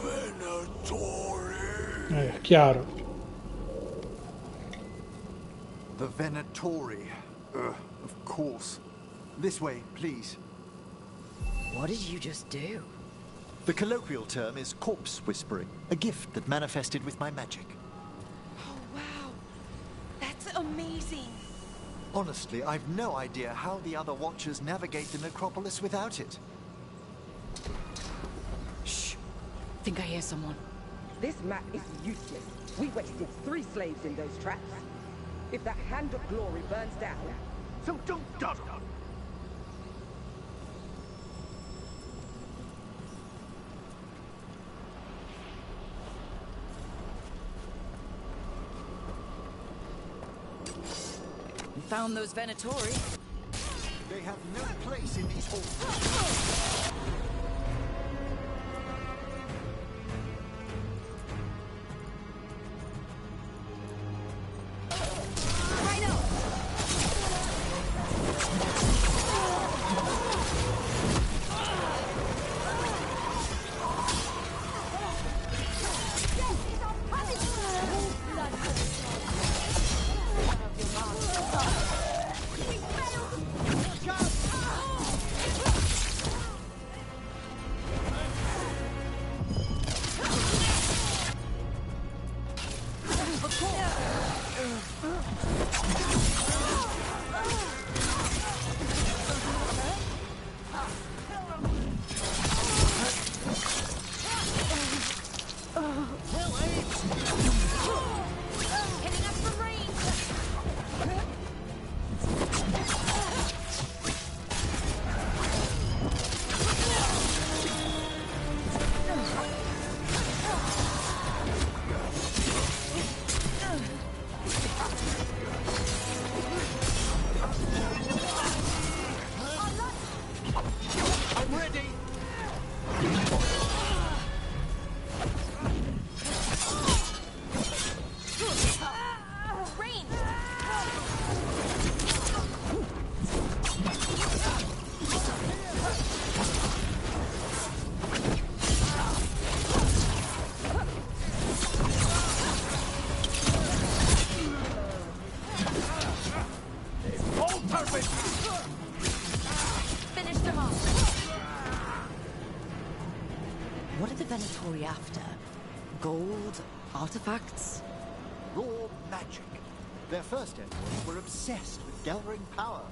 Venatori. Chiaro. The Venatori. Of course. This way, please. What did you just do? The colloquial term is corpse whispering, a gift that manifested with my magic. Oh, wow. That's amazing. Honestly, I've no idea how the other Watchers navigate the necropolis without it. Shh. Think I hear someone. This map is useless. We wasted 3 slaves in those traps. If that Hand of Glory burns down, so don't dawdle. We found those Venatori. They have no place in these halls. What are the Venatori after? Gold? Artifacts? Raw magic. Their first emperors were obsessed with gathering power.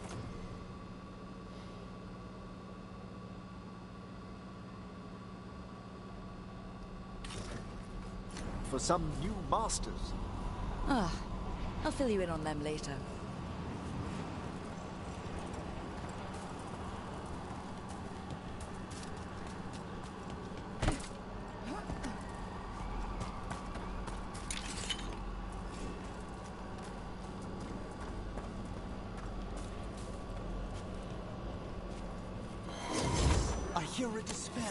For some new masters. Ah, I'll fill you in on them later. I hear a despair.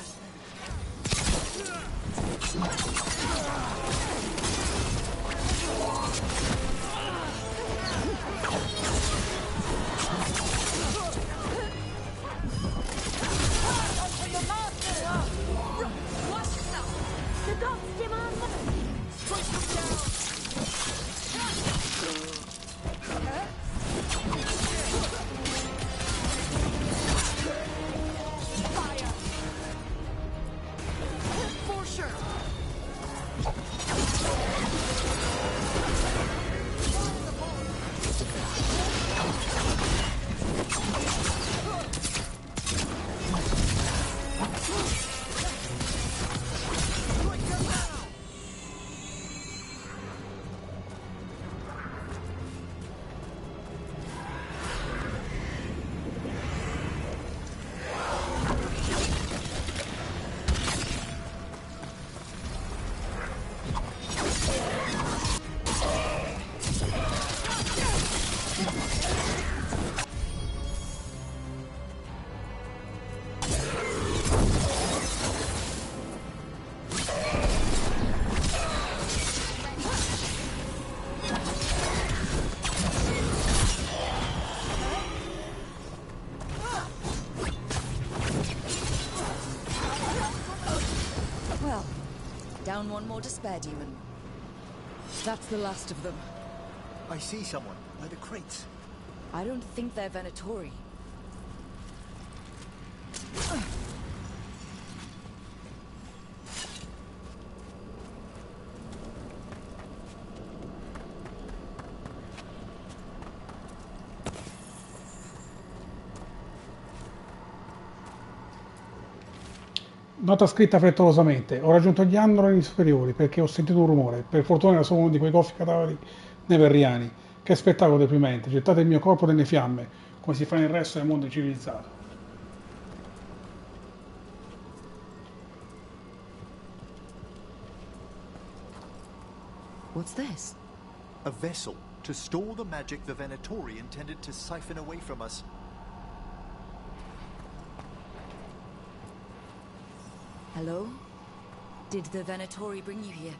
Found one more despair demon. That's the last of them. I see someone by the crates. I don't think they're Venatori. Nota scritta frettolosamente. Ho raggiunto gli androni superiori perché ho sentito un rumore. Per fortuna era solo uno di quei goffi cadaveri neverriani. Che spettacolo deprimente. Gettate il mio corpo nelle fiamme, come si fa nel resto del mondo civilizzato. What's this? A vessel to store the magic the Venatori intended to siphon away from us. Hello? Did the Venatori bring you here?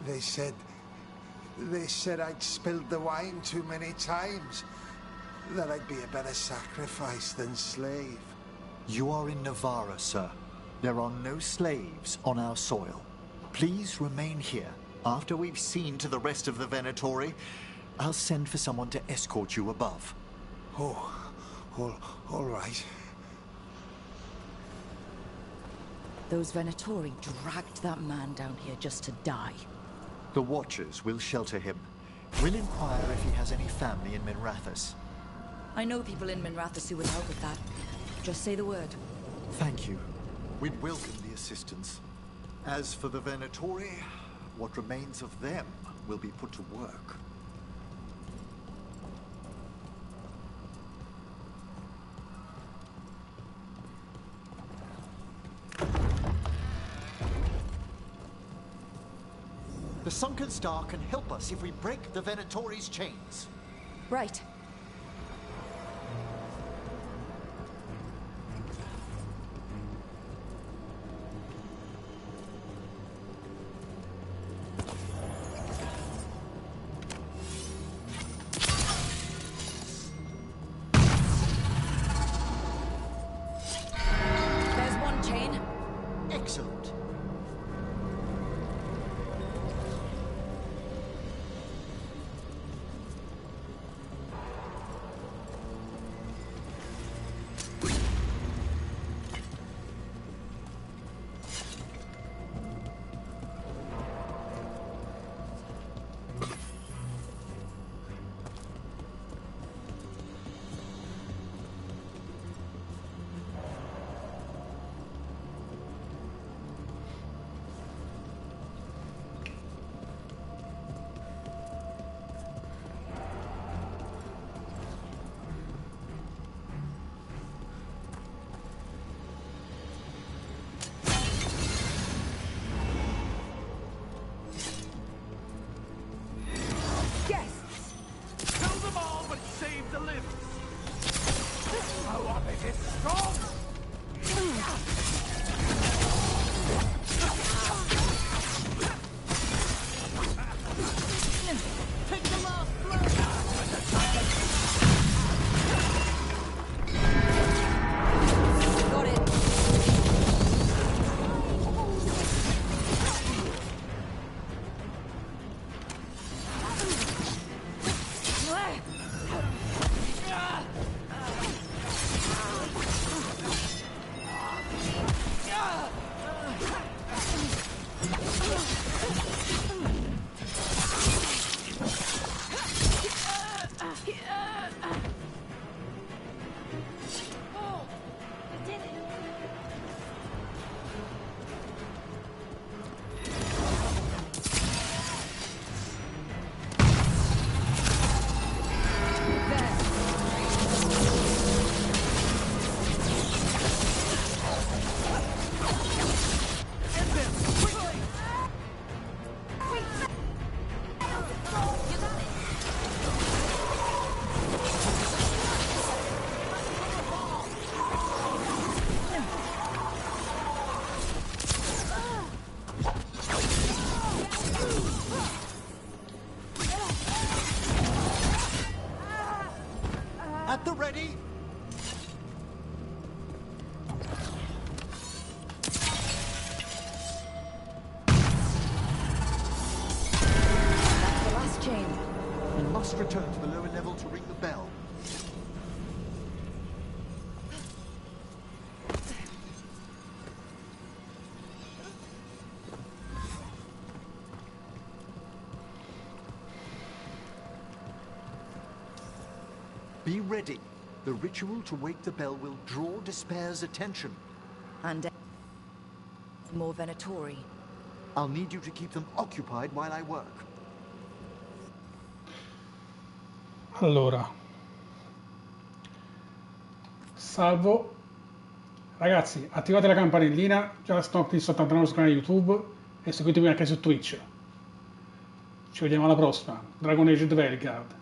They said I'd spilled the wine too many times. That I'd be a better sacrifice than slave. You are in Navarra, sir. There are no slaves on our soil. Please remain here. After we've seen to the rest of the Venatori, I'll send for someone to escort you above. Oh, all right. Those Venatori dragged that man down here just to die. The Watchers will shelter him. We'll inquire if he has any family in Minrathous. I know people in Minrathous who would help with that. Just say the word. Thank you. We'd welcome the assistance. As for the Venatori, what remains of them will be put to work. The Sunken Star can help us if we break the Venatori's chains. Right. There's one chain. Excellent. At the ready. must return to the lower level to ring the bell. Be ready. The ritual to wake the bell will draw Despair's attention. And more Venatori. I'll need you to keep them occupied while I work. Allora, salvo. Ragazzi, attivate la campanellina, Just Noctis 89 sul canale YouTube e seguitemi anche su Twitch. Ci vediamo alla prossima. Dragon Age Veilguard.